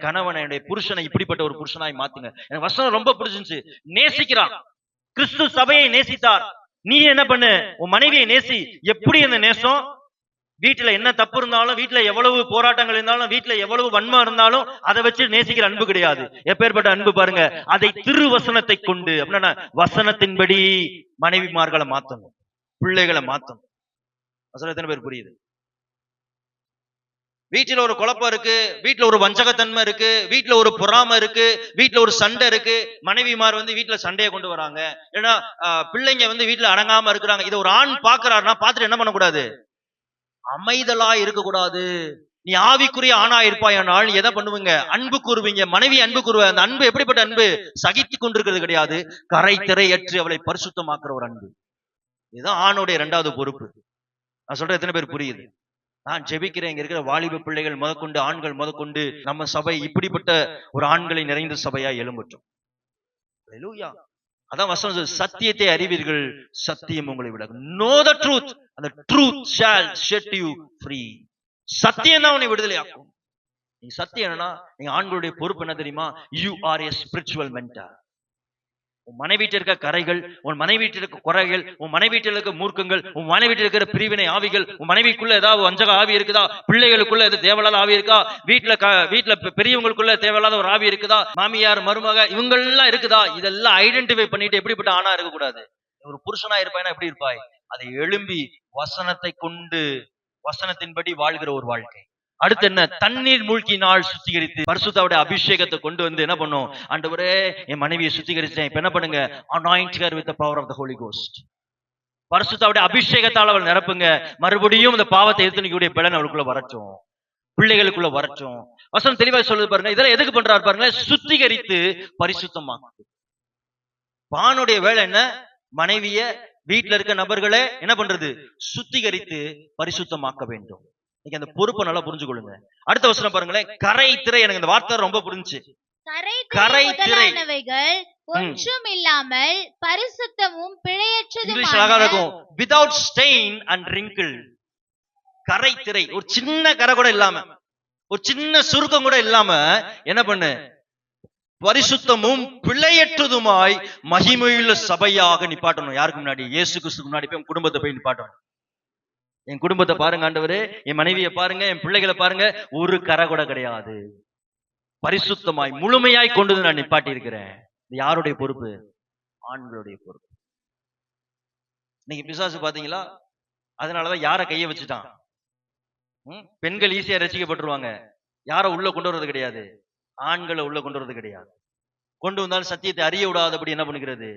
கணவன் என்னுடைய புருஷனை இப்படிப்பட்ட ஒரு புருஷனாய் மாத்துங்க. எனக்கு வசனம் ரொம்ப பிடிச்சிருந்துச்சு. நேசிக்கிறான், கிறிஸ்து சபையை நேசித்தார். நீ என்ன பண்ணு, உன் மனைவியை நேசி. எப்படி அந்த நேசம்? வீட்டுல என்ன தப்பு இருந்தாலும், வீட்டுல எவ்வளவு போராட்டங்கள் இருந்தாலும், வீட்டுல எவ்வளவு வன்மம் இருந்தாலும் அதை வச்சு நேசிக்கிற அன்பு கிடையாது. எப்பேற்பட்ட அன்பு பாருங்க. அதை திருவசனத்தை கொண்டு, அப்படின்னா வசனத்தின்படி மனைவிமார்களை மாத்தணும், பிள்ளைகளை மாத்தணும். வசனம் எத்தனை பேர் புரியுது? வீட்டுல ஒரு குழப்பம் இருக்கு, வீட்டுல ஒரு வஞ்சகத்தன்மை இருக்கு, வீட்டுல ஒரு பொறாமை இருக்கு, வீட்டுல ஒரு சண்டை இருக்கு. மனைவிமார் வந்து வீட்டுல சண்டையை கொண்டு வராங்க, ஏன்னா பிள்ளைங்க வந்து வீட்டுல அடங்காம இருக்கிறாங்க. இதை ஒரு ஆண் பாக்குறாருன்னா பார்த்துட்டு என்ன பண்ணக்கூடாது? அமைதலா இருக்கக்கூடாது. நீ ஆவிக்குரிய ஆணா இருப்பாயானால் எதை பண்ணுவீங்க? அன்பு கூறுவீங்க, மனைவி அன்பு கூறுவ. அந்த அன்பு எப்படிப்பட்ட அன்பு? சகித்து கொண்டிருக்கிறது கிடையாது, கரை திரையற்று அவளை பரிசுத்தமாக்குற ஒரு அன்பு. இதுதான் ஆணுடைய இரண்டாவது பொறுப்பு. நான் சொல்றேன், எத்தனை பேர் புரியுது? நான் ஜெபிக்கிறேன், இங்க இருக்கிற வாலிப பிள்ளைகள் முதற்கொண்டு, ஆண்கள் முதற்கொண்டு நம்ம சபை இப்படிப்பட்ட ஒரு ஆண்களை நிறைந்த சபையா எழும்பட்டும். அல்லேலூயா. அதான் வசனம், சத்தியத்தை அறிவீர்கள், சத்தியம் உங்களை விலகும். Know the truth and the truth shall set you free. சத்தியம் தான் உன்னை விடுதலையாக்கும். நீ சத்தியம் என்னன்னா, நீங்க ஆண்களுடைய பொறுப்பு என்ன தெரியுமா? You are a spiritual mentor. உன் மனைவீட்டில் இருக்க கரைகள், உன் மனைவீட்டில் இருக்க குறைகள், உன் மனைவீட்டில் இருக்க மூர்க்கங்கள், உன் மனைவீட்டில் இருக்கிற பிரிவினை ஆவிகள், உன் மனைவிக்குள்ள ஏதாவது வஞ்சக ஆவி இருக்குதா? பிள்ளைகளுக்குள்ள எது தேவையில்லாத ஆவி இருக்கா? வீட்டுல பெரியவங்களுக்குள்ள தேவையில்லாத ஒரு ஆவி இருக்குதா? மாமியார், மருமக, இவங்கெல்லாம் இருக்குதா? இதெல்லாம் ஐடென்டிஃபை பண்ணிட்டு எப்படிப்பட்ட ஆணா இருக்கக்கூடாது. ஒரு புருஷனா இருப்பாய்னா எப்படி இருப்பாய்? அதை எழும்பி வசனத்தை கொண்டு, வசனத்தின்படி வாழ்கிற ஒரு வாழ்க்கை. அடுத்து என்ன? தண்ணீர் மூழ்கினால் சுத்திகரித்து பரிசுத்தாவுடைய அபிஷேகத்தை கொண்டு வந்து என்ன பண்ணும்? ஆண்டவரே, என் மனைவியை சுத்திகரிச்சேன், இப்ப என்ன பண்ணுங்க? anoint her with the power of the Holy Ghost. பரிசுத்தாவுடைய அபிஷேகத்தால் அவள் நிரப்புங்க. மறுபடியும் இந்த பாவத்தை எதிர்த்து பலன் அவளுக்குள்ள வரட்டும், பிள்ளைகளுக்குள்ள வரட்டும். வசனம் தெளிவாக சொல்லுது பாருங்க. இதெல்லாம் எதுக்கு பண்றாரு பாருங்க? சுத்திகரித்து பரிசுத்தமாக்கு. பானுடைய வேலை என்ன? மனைவிய, வீட்டுல இருக்க நபர்களை என்ன பண்றது? சுத்திகரித்து பரிசுத்தமாக்க வேண்டும். நீங்க அந்த பொறுப்பை நல்லா புரிஞ்சுக்கொள்ளுங்க. அடுத்த வசனம் பாருங்களேன், கரை திரை. எனக்கு இந்த வார்த்தை ரொம்ப புரிஞ்சு. கரை திரைகள் ஒன்றும் இல்லாமல் பரிசுத்தமும் பிழையற்றதும் இங்கிலீஷ் அழகா இருக்கும், without stain and wrinkle. கரை திரை, ஒரு சின்ன கரை கூட இல்லாம, ஒரு சின்ன சுருக்கம் கூட இல்லாம என்ன பண்ணு? பரிசுத்தமும் பிழையற்றதுமாய் மகிமையுள்ள சபையாக நிப்பாட்டணும். யாருக்கு முன்னாடி? இயேசு கிறிஸ்துக்கு முன்னாடி போய் குடும்பத்தை போய் நிப்பாட்டணும். என் குடும்பத்தை பாருங்க ஆண்டவரே, என் மனைவியை பாருங்க, என் பிள்ளைகளை பாருங்க, ஒரு கரை கூட கிடையாது, பரிசுத்தமாய் முழுமையாய் கொண்டு நான் நிப்பாட்டி இருக்கிறேன். இது யாருடைய பொறுப்பு? ஆண்களுடைய பொறுப்பு. இன்னைக்கு பிசாசு பாத்தீங்களா? அதனாலதான் யார கைய வச்சுட்டான். பெண்கள் ஈஸியா ரசிக்கப்பட்டுருவாங்க. யார உள்ள கொண்டு வர்றது கிடையாது, ஆண்களை உள்ள கொண்டு வர்றது கிடையாது. கொண்டு வந்தாலும் சத்தியத்தை அறிய விடாதபடி என்ன பண்ணுகிறது?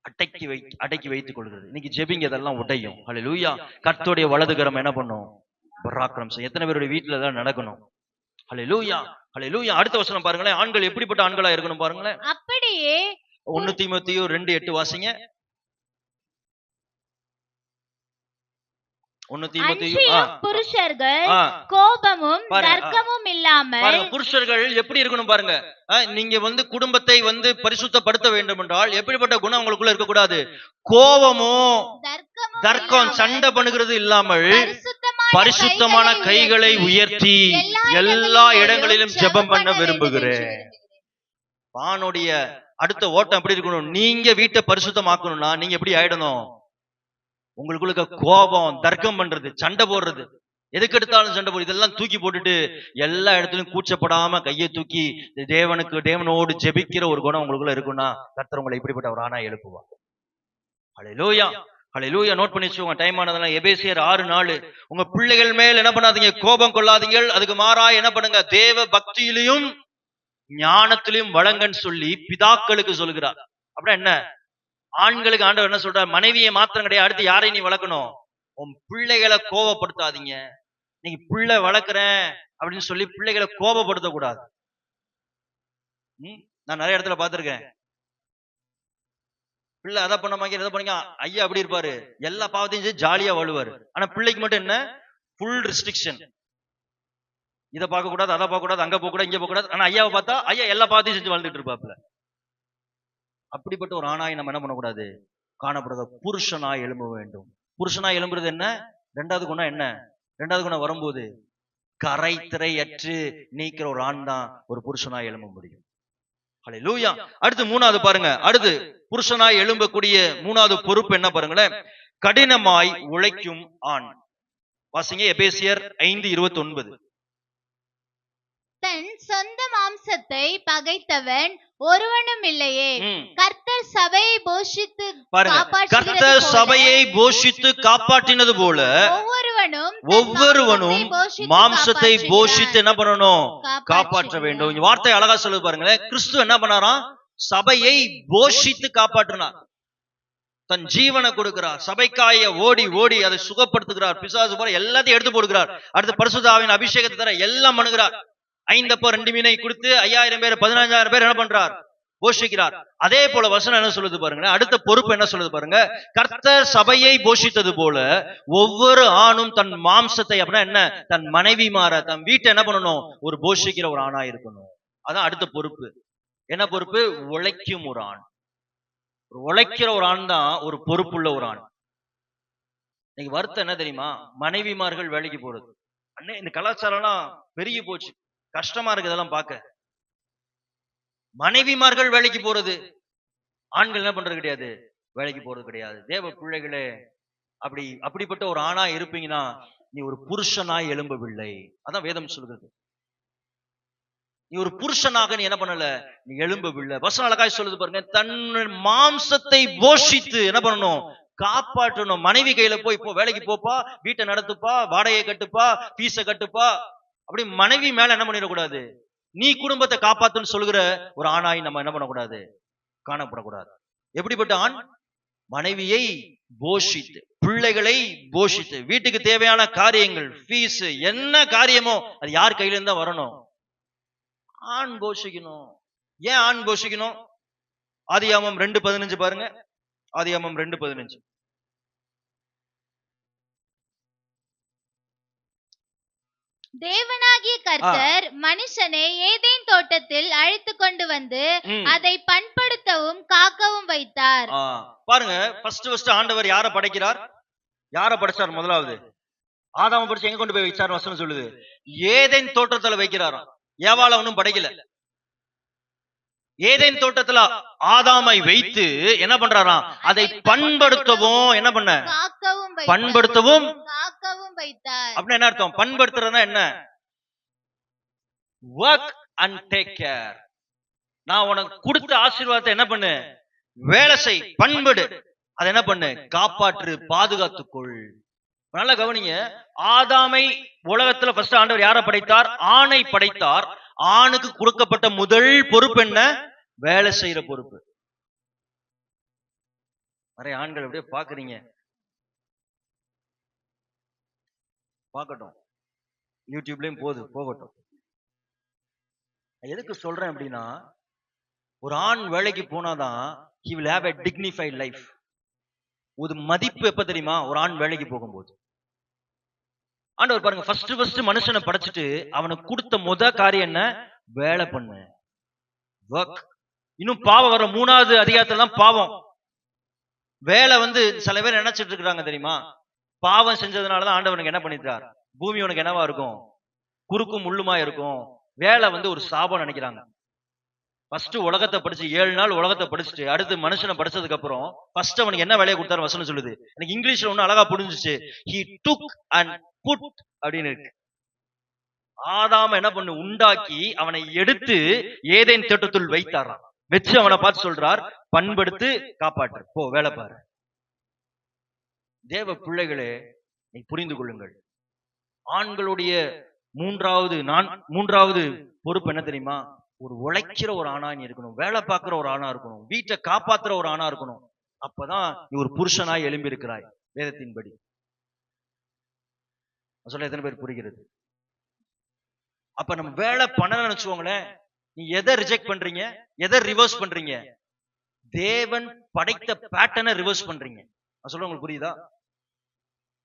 அடக்கி வைத்துக் கொள்கிறது. இன்னைக்கு ஜெபிங்க, இதெல்லாம் உடையும். ஹல்லேலூயா. கர்த்தருடைய வலதுகரம் என்ன பண்ணும்? பராக்கிரமம் செய்யும். எத்தனை பேருடைய வீட்டுல தான் நடக்கணும்? ஹல்லேலூயா, ஹல்லேலூயா. அடுத்த வசனம் பாருங்களேன். ஆண்கள் எப்படிப்பட்ட ஆண்களா இருக்கணும் பாருங்களேன். அப்படியே 1 தீமோத்தேயு 2:8 வாசிங்க. 1 தீமோத்தேயு புருஷர்கள் கோபமும் தர்க்கமும் இல்லாமல் பாருங்க, புருஷர்கள் எப்படி இருக்கணும் பாருங்க. நீங்க குடும்பத்தை பரிசுத்தப்படுத்த வேண்டும் என்றால் எப்படிப்பட்ட குணம் உங்களுக்குள்ள இருக்க கூடாது? கோபமும் தர்க்கம், சண்டை பண்ணுகிறது இல்லாமல் பரிசுத்தமான கைகளை உயர்த்தி எல்லா இடங்களிலும் ஜெபம் பண்ண விரும்புகிறேன். ஆணுடைய அடுத்த ஓட்டம் எப்படி இருக்கணும்? நீங்க வீட்டை பரிசுத்தமாக்கணும்னா நீங்க எப்படி ஆயிடணும்? உங்களுக்குள்ள கோபம், தர்க்கம் பண்றது, சண்டை போடுறது, எதுக்கு எடுத்தாலும் சண்டை போடுறது, இதெல்லாம் தூக்கி போட்டுட்டு எல்லா இடத்துலயும் கூச்சப்படாம கையை தூக்கி தேவனோடு ஜெபிக்கிற ஒரு குணம் உங்களுக்குள்ள இருக்குன்னா கர்த்தர் உங்களை இப்படிப்பட்ட ஒரு ஆணா எழுப்புவார். ஹல்லேலூயா, ஹல்லேலூயா. நோட் பண்ணி வச்சுக்கோங்க. டைம் ஆனதெல்லாம் எபேசியர் 6:4. உங்க பிள்ளைகள் மேல் என்ன பண்ணாதீங்க? கோபம் கொள்ளாதீங்க. அதுக்கு மாறா என்ன பண்ணுங்க? தேவ பக்தியிலையும் ஞானத்திலையும் வழங்கன்னு சொல்லி பிதாக்களுக்கு சொல்லுகிறார். அப்படின்னா என்ன? ஆண்களுக்கு ஆண்டவர் என்ன சொல்றார்? மனைவியை மாத்திரம் கிடையாது, அடுத்து யாரை நீ வளர்க்கணும்? உன் பிள்ளைகளை கோபப்படுத்தாதீங்க. நீங்க பிள்ளை வளர்க்குறேன் அப்படின்னு சொல்லி பிள்ளைகளை கோபப்படுத்த கூடாது. நான் நிறைய இடத்துல பார்த்திருக்கேன். பிள்ளை அதை பண்ண மாட்டேங்க, எதை பண்ணீங்க, ஐயா அப்படி இருப்பாரு, எல்லா பாவத்தையும் செஞ்சு ஜாலியா வாழுவாரு. ஆனா பிள்ளைக்கு மட்டும் என்ன? Full restriction. இதை பார்க்க கூடாது, அதை பார்க்க கூடாது, அங்க போக கூடாது, இங்க போக கூடாது. ஆனா ஐயாவை பார்த்தா ஐயா எல்லா பாவத்தையும் செஞ்சு வாழ்ந்துட்டு இருப்பாப்புல. அப்படிப்பட்ட ஒரு ஆணாய் நம்ம என்ன பண்ணக்கூடாது? காணப்படுற புருஷனாய் எழும்ப வேண்டும். புருஷனாய் எழும்புறது என்ன? ரெண்டாவது குணம் என்ன? ரெண்டாவது குணம் வரும்போது கரை திரையற்று நீக்கிற ஒரு ஆண் தான் ஒரு புருஷனாய் எழும்ப முடியும். ஹல்லேலூயா. அடுத்து மூணாவது பாருங்க. அடுத்து புருஷனாய் எழும்பக்கூடிய மூணாவது பொறுப்பு என்ன பாருங்களேன்? கடினமாய் உழைக்கும் ஆண். வாசிங்க எபேசியர் 5:29. தன் சொந்த மாம்சத்தை பகைத்தவன் ஒருவனும் இல்லையே, கர்த்தர் சபையை போஷித்து கர்த்தர் சபையை போஷித்து காப்பாற்றினது போல ஒவ்வொருவனும் மாம்சத்தை போஷித்து என்ன பண்ணணும்? காப்பாற்ற வேண்டும். இந்த வார்த்தை அழகா சொல்லுது பாருங்களேன். கிறிஸ்து என்ன பண்ணாராம்? சபையை போஷித்து காப்பாற்றினார். தன் ஜீவனை கொடுக்கிறார். சபைக்காய ஓடி ஓடி அதை சுகப்படுத்துகிறார். பிசாசு போல எல்லாத்தையும் எடுத்து போடுகிறார். அடுத்து பரிசுத்த ஆவியின் அபிஷேகத்தை தர எல்லாம் பண்ணுகிறார். 5 அப்பம் 2 மீனை கொடுத்து 5000 பேர் 15000 பேர் என்ன பண்றார்? போஷிக்கிறார். அதே போல வசனம் என்ன சொல்லுது பாருங்க. அடுத்த பொறுப்பு என்ன சொல்லுது பாருங்க. கர்த்தர் சபையை போஷித்தது போல ஒவ்வொரு ஆணும் தன் மாம்சத்தை, அப்படின்னா என்ன? தன் மனைவி மாற தன் வீட்டை என்ன பண்ணணும்? ஒரு போஷிக்கிற ஒரு ஆணா இருக்கணும். அதான் அடுத்த பொறுப்பு. என்ன பொறுப்பு? உழைக்கும் ஒரு ஆண். உழைக்கிற ஒரு ஆண் தான் ஒரு பொறுப்புள்ள ஒரு ஆண். இன்னைக்கு வருத்தம் என்ன தெரியுமா? மனைவிமார்கள் வேலைக்கு போறது. அண்ணே, இந்த கலாச்சாரம்லாம் பெருகி போச்சு. கஷ்டமா இருக்கு இதெல்லாம் பார்க்க. மனைவிமார்கள் வேலைக்கு போறது, ஆண்கள் என்ன பண்றது கிடையாது? வேலைக்கு போறது கிடையாது. தேவ பிள்ளைகளே, அப்படிப்பட்ட ஒரு ஆணா இருப்பீங்கன்னா நீ ஒரு புருஷனாய் எழும்பவில்லை. அதான் வேதம் சொல்கிறது. நீ ஒரு புருஷனாக நீ என்ன பண்ணல? நீ எழும்பவில்லை. வசனம் அழகாய் சொல்லுது பாருங்க. தன் மாம்சத்தை போஷித்து என்ன பண்ணணும்? காப்பாற்றணும். மனைவி கையில போய் இப்போ வேலைக்கு போப்பா, வீட்டை நடத்துப்பா, வாடகையை கட்டுப்பா, பீஸ கட்டுப்பா, அப்படி மனைவி மேல என்ன பண்ணிடக்கூடாது? நீ குடும்பத்தை காப்பாத்துன்னு சொல்லுகிற ஒரு ஆணாய் நம்ம என்ன பண்ணக்கூடாது? காணப்படக்கூடாது. எப்படிப்பட்ட ஆண்? மனைவியை போஷித்து, பிள்ளைகளை போஷித்து, வீட்டுக்கு தேவையான காரியங்கள், ஃபீஸ், என்ன காரியமோ அது யார் கையில இருந்தா வரணும்? ஆண் போஷிக்கணும். ஏன் ஆண் போஷிக்கணும்? ஆதியாகமம் 2:15 பாருங்க. ஆதியாகமம் 2:15. தேவனாகிய கர்த்தர் மனுஷனை ஏதேன் தோட்டத்தில் அழைத்து கொண்டு வந்து அதை பண்படுத்தவும் காக்கவும் வைத்தார். பாருங்க, ஃபர்ஸ்ட் ஆண்டவர் யாரை படைக்கிறார்? யாரை படைச்சார்? முதலாவது ஆதாம படைச்சு எங்க கொண்டு போய் வச்சார்? வசனம் சொல்லுது ஏதேன் தோட்டத்துல வைக்கிறாராம். ஏவாளை ஒன்னும் படைக்கல. ஏதேன் தோட்டத்துல ஆதாமை வைத்து என்ன பண்றாராம்? அதை பண்படுத்தவும் என்ன பண்ண? பண்படுத்தவும் காக்கவும் வைத்தார். அப்படின்னா என்ன அர்த்தம்? பண்படுத்துறதுனா என்ன? work and take care. நான் உனக்கு கொடுத்த ஆசீர்வாதத்தை என்ன பண்ணு? வேலை செய், பண்படு. அதை என்ன பண்ணு? காப்பாற்று, பாதுகாத்துக்கொள். நல்லா கவனிங்க. ஆதாமை உலகத்துல ஃபர்ஸ்ட் ஆண்டவர் யாரை படைத்தார்? ஆணை படைத்தார். ஆணுக்கு கொடுக்கப்பட்ட முதல் பொறுப்பு என்ன? வேலை செய்யற பொறுப்பு. நிறைய ஆண்கள் அப்படியே பாக்குறீங்க, பார்க்கட்டும், யூடியூப்லயும் போகட்டும். எதுக்கு சொல்றேன் அப்படின்னா, ஒரு ஆண் வேலைக்கு போனாதான் he will have a dignified life. ஒரு மதிப்பு எப்ப தெரியுமா? ஒரு ஆண் வேலைக்கு போகும்போது. ஆண்டவர் பாருங்க, ஃபர்ஸ்ட் மனுஷனை படைச்சிட்டு அவனுக்கு கொடுத்த காரியம் என்ன? வேலை பண்ணு, ஒர்க். இன்னும் பாவம் வர 3வது அதிகாரத்துல தான் பாவம். வேலை சில பேர் நினைச்சிட்டு இருக்காங்க தெரியுமா? பாவம் செஞ்சதுனாலதான் ஆண்டவனுக்கு என்ன பண்ணிட்டார்? பூமி உனக்கு என்னவா இருக்கும்? குறுக்கும் முள்ளுமா இருக்கும். வேலை ஒரு சாபம் நினைக்கிறாங்க. ஃபர்ஸ்ட் உலகத்தை படிச்சு 7 நாள் உலகத்தை படிச்சுட்டு அடுத்து மனுஷனை படிச்சதுக்கு அப்புறம் ஃபர்ஸ்ட் அவனுக்கு என்ன வேலையை கொடுத்தாரு வசனம் சொல்லுது. எனக்கு இங்கிலீஷ்ல ஒண்ணு அழகா புரிஞ்சுச்சு. he took and put அப்படின்னு இருக்கு. ஆதாம என்ன பண்ணு? உண்டாக்கி அவனை எடுத்து ஏதேன் தோட்டத்துள் வைத்தாராம். வச்சு அவனை பார்த்து சொல்றார், பண்படுத்து, காப்பாற்று, போ வேலை பாரு. தேவ பிள்ளைகளே, நீ புரிந்து கொள்ளுங்கள். ஆண்களுடைய மூன்றாவது பொறுப்பு என்ன தெரியுமா? ஒரு உழைக்கிற ஒரு ஆணா நீ இருக்கணும், வேலை பார்க்கிற ஒரு ஆணா இருக்கணும், வீட்டை காப்பாத்துற ஒரு ஆணா இருக்கணும். அப்பதான் நீ ஒரு புருஷனாய் எழும்பி இருக்கிறாய் வேதத்தின்படி. சொல்ல எத்தனை பேர் புரிகிறது? அப்ப நம்ம வேலை பண்ணணும்னு நினைச்சுக்கோங்களேன், நீ எதை ரிஜெக்ட் பண்றீங்க? எதை ரிவர்ஸ் பண்றீங்க? தேவன் படைத்த பேட்டர்னை ரிவர்ஸ் பண்றீங்க. சொல்ல உங்களுக்கு புரியுதா?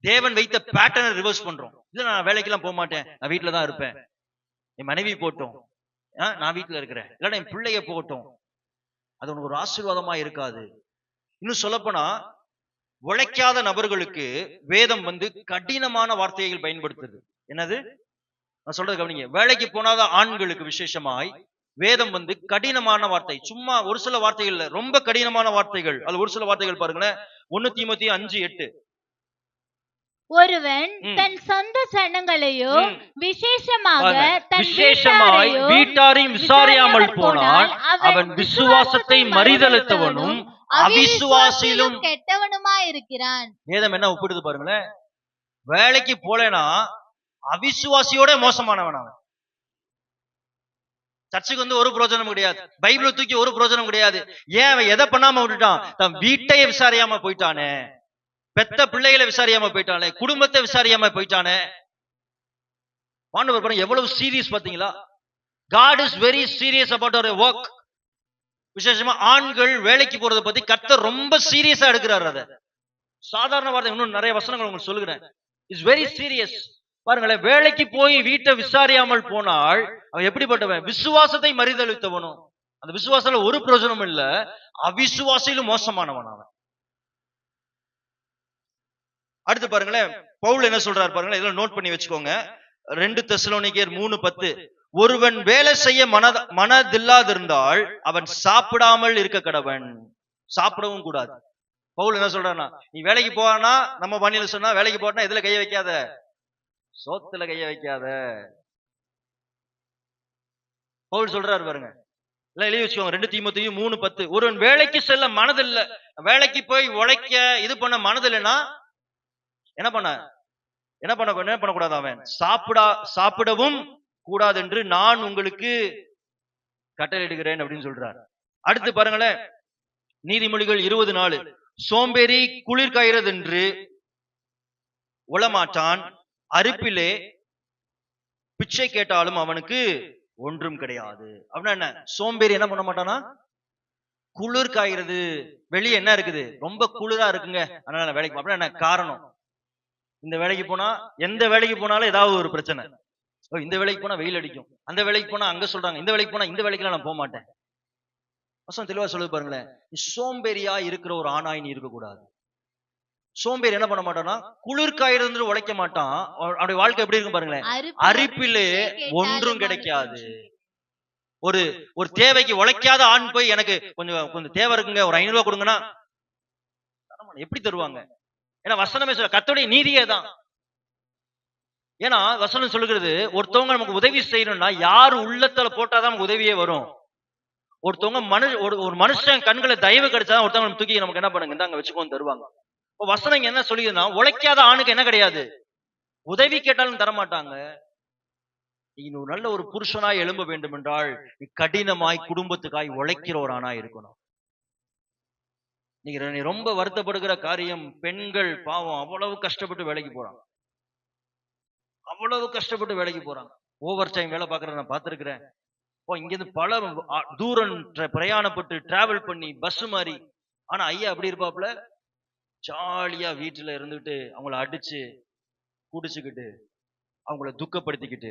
தேவன் வைத்த பேட்டர்னை ரிவர்ஸ் பண்றோம். இல்ல நான் வேலைக்கெல்லாம் போக மாட்டேன், நான் வீட்டுல தான் இருப்பேன், என் மனைவி போட்டோம், நான் வீட்டுல இருக்கிறேன், இல்லைன்னா என் பிள்ளைய போகட்டும், அது உனக்கு ஒரு ஆசீர்வாதமா இருக்காது. இன்னும் சொல்லப்போனா உழைக்காத நபர்களுக்கு வேதம் கடினமான வார்த்தைகள் பயன்படுத்துது. என்னது நான் சொல்றது கவனிங்க. வேலைக்கு போனாதான் ஆண்களுக்கு விசேஷமாய் வேதம் கடினமான வார்த்தை, சும்மா ஒரு சில வார்த்தைகள், ரொம்ப கடினமான வார்த்தைகள். அது ஒரு சில வார்த்தைகள் பாருங்களேன். 1 தீமோத்தேயு 5:8. ஒருவன் தன் சொந்த சனங்களையோ விசேஷமாக வீட்டாரையும் விசாரியாமல் போனால் அவன் விசுவாசத்தை மறிதலுத்தவனும் அவிசுவாசியிலும் கெட்டவனுமா இருக்கிறான். வேதம் என்ன ஒப்பிடுது பாருங்களேன். வேலைக்கு போலேனா அவிசுவாசியோட மோசமானவன் அவன். சர்ச்சுக்கு ஒரு பிரோஜனம் கிடையாது, பைபிளை தூக்கி ஒரு பிரோஜனம் கிடையாது. ஏன் அவன் எதை பண்ணாம விட்டுட்டான்? தன் வீட்டையே விசாரியாம போயிட்டானே, பெத்த பிள்ளைகளை விசாரியாம போயிட்டானே, குடும்பத்தை விசாரியாம போயிட்டானே. ஆண்டவர் பாருங்க எவ்வளவு சீரியஸ் பாத்தீங்களா? God is very serious about our work. விசேஷமா ஆண்கள் வேலைக்கு போறதை பத்தி கர்த்தர் ரொம்ப சீரியஸா எடுக்கிறார். அத சாதாரண வார்த்தை, இன்னும் நிறைய வசனங்கள் உங்களுக்கு சொல்லுகிறேன். It's very serious. பாருங்களேன், வேலைக்கு போய் வீட்டை விசாரியாமல் போனால் அவன் எப்படிப்பட்டவன்? விசுவாசத்தை மறிதலுத்தவனும். அந்த விசுவாசத்துல ஒரு பிரயோஜனம் இல்ல, அவிசுவாசியிலும் மோசமானவன் அவன். அடுத்து பாருங்களேன், பவுல் என்ன சொல்றாரு பாருங்களேன், இதெல்லாம் நோட் பண்ணி வச்சுக்கோங்க. 2 தெசலோனிக்கேயர் 3:10. ஒருவன் வேலை செய்ய மனதில்லாதிருந்தால் அவன் சாப்பிடாமல் இருக்க கடவன். சாப்பிடவும் கூடாது. பவுல் என்ன சொல்றானா, நீ வேலைக்கு போவானா, நம்ம பணியில சொன்னா வேலைக்கு போனா எதுல கைய வைக்காத? சோத்துல கைய வைக்காத. பவுல் சொல்றாரு பாருங்க, எல்லாம் எழுதி வச்சுக்கோங்க. 2 தீமோத்தேயு 3:10. ஒருவன் வேலைக்கு செல்ல மனதில்லை, வேலைக்கு போய் உழைக்க இது பண்ண மனதில்லைன்னா என்ன பண்ணக்கூடாது? அவன் சாப்பிடவும் கூடாது என்று நான் உங்களுக்கு கட்டளையிடுகிறேன் அப்படின்னு சொல்றார். அடுத்து பாருங்களேன், நீதிமொழிகள் 20:4. சோம்பேறி குளிர் காய்கிறது என்று உளமாட்டான், அறுப்பிலே பிச்சை கேட்டாலும் அவனுக்கு ஒன்றும் கிடையாது. அப்படின்னா என்ன? சோம்பேறி என்ன பண்ண மாட்டானா? குளிர் காய்கிறது, வெளியே என்ன இருக்குது? ரொம்ப குளிரா இருக்குங்க, அதனால வேலைக்கு. அப்படின்னா என்ன காரணம்? இந்த வேலைக்கு போனா, எந்த வேலைக்கு போனாலும் ஏதாவது ஒரு பிரச்சனை. இந்த வேலைக்கு போனா வெயில் அடிக்கும், அந்த வேலைக்கு போனா அங்க சொல்றாங்க, இந்த வேலைக்கு போனா இந்த வேலைக்கு நான் போக மாட்டேன். வசனம் தெளிவா சொல்லுது பாருங்களேன். சோம்பேறியா இருக்கிற ஒரு ஆணாய் நீ இருக்கக்கூடாது. சோம்பேறி என்ன பண்ண மாட்டான்னா, குளிர் காயிருந்து உழைக்க மாட்டான். அவருடைய வாழ்க்கை எப்படி இருக்கும் பாருங்களேன். அரிப்பிலே ஒன்றும் கிடைக்காது. ஒரு தேவைக்கு உழைக்காத ஆண் போய் எனக்கு கொஞ்சம் தேவை இருக்குங்க, ஒரு 500 ரூபாய் கொடுங்கன்னா எப்படி தருவாங்க? ஏன்னா வசனமே சொல்ல, கர்த்தருடைய நீதியே தான். ஏன்னா வசனம் சொல்லுகிறது, ஒருத்தவங்க நமக்கு உதவி செய்யணும்னா யாரு உள்ளத்துல போட்டாதான் நமக்கு உதவியே வரும். ஒருத்தவங்க ஒரு மனுஷன் கண்களை தயவு கிடைச்சாதான் ஒருத்தவங்க தூக்கி நமக்கு என்ன பண்ணுங்க, இந்தாங்க வச்சுக்கோன்னு தருவாங்க. வசனம் என்ன சொல்லுதுன்னா, உழைக்காத ஆணுக்கு என்ன கிடையாது? உதவி கேட்டாலும் தரமாட்டாங்க. நீ நல்ல ஒரு புருஷனாய் எழும்ப வேண்டும் என்றால் நீ கடினமாய் குடும்பத்துக்காய் உழைக்கிற ஒரு ஆணா இருக்கணும். நீ ரொம்ப வருத்தப்படுகிற காரியம், பெண்கள் பாவம் அவ்வளவு கஷ்டப்பட்டு வேலைக்கு போறாங்க. அவ்வளவு கஷ்டப்பட்டு வேலைக்கு போறாங்க. ஓவர் டைம் வேலை பார்க்கறத நான் பார்த்திருக்கிறேன். இங்கிருந்து பல தூரம் பிரயாணப்பட்டு டிராவல் பண்ணி பஸ் மாறி. ஆனா ஐயா அப்படி இருப்பாப்ல, ஜாலியா வீட்டுல இருந்துட்டு அவங்கள அடிச்சு குடிச்சுக்கிட்டு அவங்கள துக்கப்படுத்திக்கிட்டு,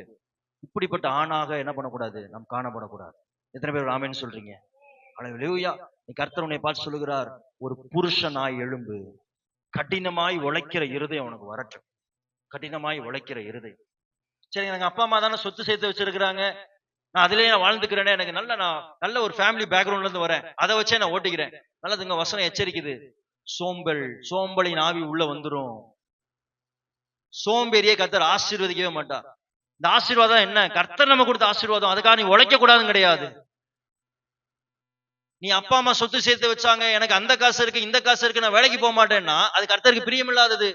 இப்படிப்பட்ட ஆணாக என்ன பண்ணக்கூடாது, நாம் காணப்படக்கூடாது. எத்தனை பேர் ஆமென்னு சொல்றீங்க? அல்லேலூயா. நீ கர்த்தர் உன்னை பார்த்து சொல்லுகிறார், ஒரு புருஷனாய் எழும்பு, கடினமாய் உழைக்கிற இருதயம் உனக்கு வரட்டும். கடினமாய் உழைக்கிற இருதயம். சரி, எனக்கு அப்பா அம்மா தானே சொத்து சேர்த்து வச்சிருக்கிறாங்க, நான் அதுலயே நான் வாழ்ந்துக்கிறேனே, எனக்கு நான் நல்ல ஒரு ஃபேமிலி பேக்ரவுண்ட்ல இருந்து வரேன், அதை வச்சே நான் ஓட்டிக்கிறேன். நல்லதுங்க, வசனம் எச்சரிக்குது. சோம்பலின் ஆவி உள்ள வந்துரும். சோம்பேறியை கர்த்தர் ஆசீர்வதிக்கவே மாட்டார். இந்த ஆசீர்வாதம் என்ன? கர்த்தர் நம்ம கொடுத்த ஆசீர்வாதம். அதுக்காக நீ உழைக்க கூடாதுன்னு கிடையாது. நீ அப்பா அம்மா சொத்து சேர்த்து வச்சாங்க, எனக்கு அந்த காசு இருக்கு இந்த காசு இருக்கு, நான் வேலைக்கு போக மாட்டேன்னா அது கர்த்தருக்கு பிரியமில்லாதது.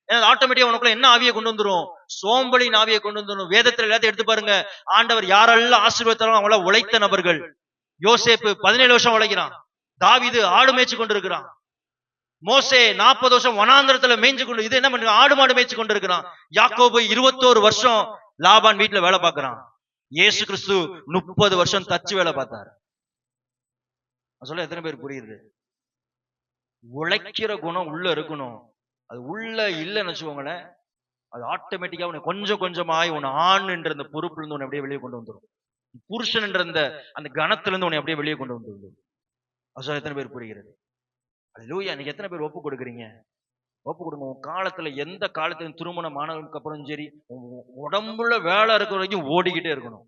ஏன்னா ஆட்டோமேட்டிக்கா உனக்குள்ள என்ன ஆவியை கொண்டு வந்துரும்? சோம்பலின் ஆவியை கொண்டு வந்துரும். வேதத்துல எல்லாத்தையும் எடுத்து பாருங்க. ஆண்டவர் யாரெல்லாம் ஆசீர்வாதம் அவங்கள உழைத்த நபர்கள். யோசேப்பு 17 வருஷம் உழைக்கிறான். தாவீது ஆடு மேய்ச்சி கொண்டிருக்கிறான். மோசே 40 வருஷம் வனாந்திரத்துல மேய்ஞ்சு கொண்டு இது என்ன பண்றான்? ஆடு மாடு மேய்ச்சி கொண்டிருக்கிறான். யாக்கோபு 21 வருஷம் லாபான் வீட்டுல வேலை பார்க்கிறான். இயேசு கிறிஸ்து 30 வருஷம் தச்சு வேலை பார்த்தாரு. சொல்ல எத்தனை பேர் புரியுது? உழைக்கிற குணம் உள்ள இருக்கணும். அது உள்ள இல்லைன்னு வச்சுக்கோங்களேன், அது ஆட்டோமேட்டிக்கா உன்னை கொஞ்சம் கொஞ்சமாய் உன்னை ஆண் என்ற அந்த பொறுப்புல இருந்து உன்னை அப்படியே வெளியே கொண்டு வந்துடும். புருஷன் என்ற அந்த கணத்துல இருந்து உன்னை அப்படியே வெளியே கொண்டு வந்துடும். அது எத்தனை பேர் புரிகிறது? அல்லேலூயா. இன்னைக்கு எத்தனை பேர் ஒப்பு கொடுக்குறீங்க? ஒப்பு கொடுங்க. உன் காலத்துல எந்த காலத்திலும் திருமணம் ஆனதுக்கு அப்புறம் சரி, உடம்புல வேலை இருக்கிற வரைக்கும் ஓடிக்கிட்டே இருக்கணும்.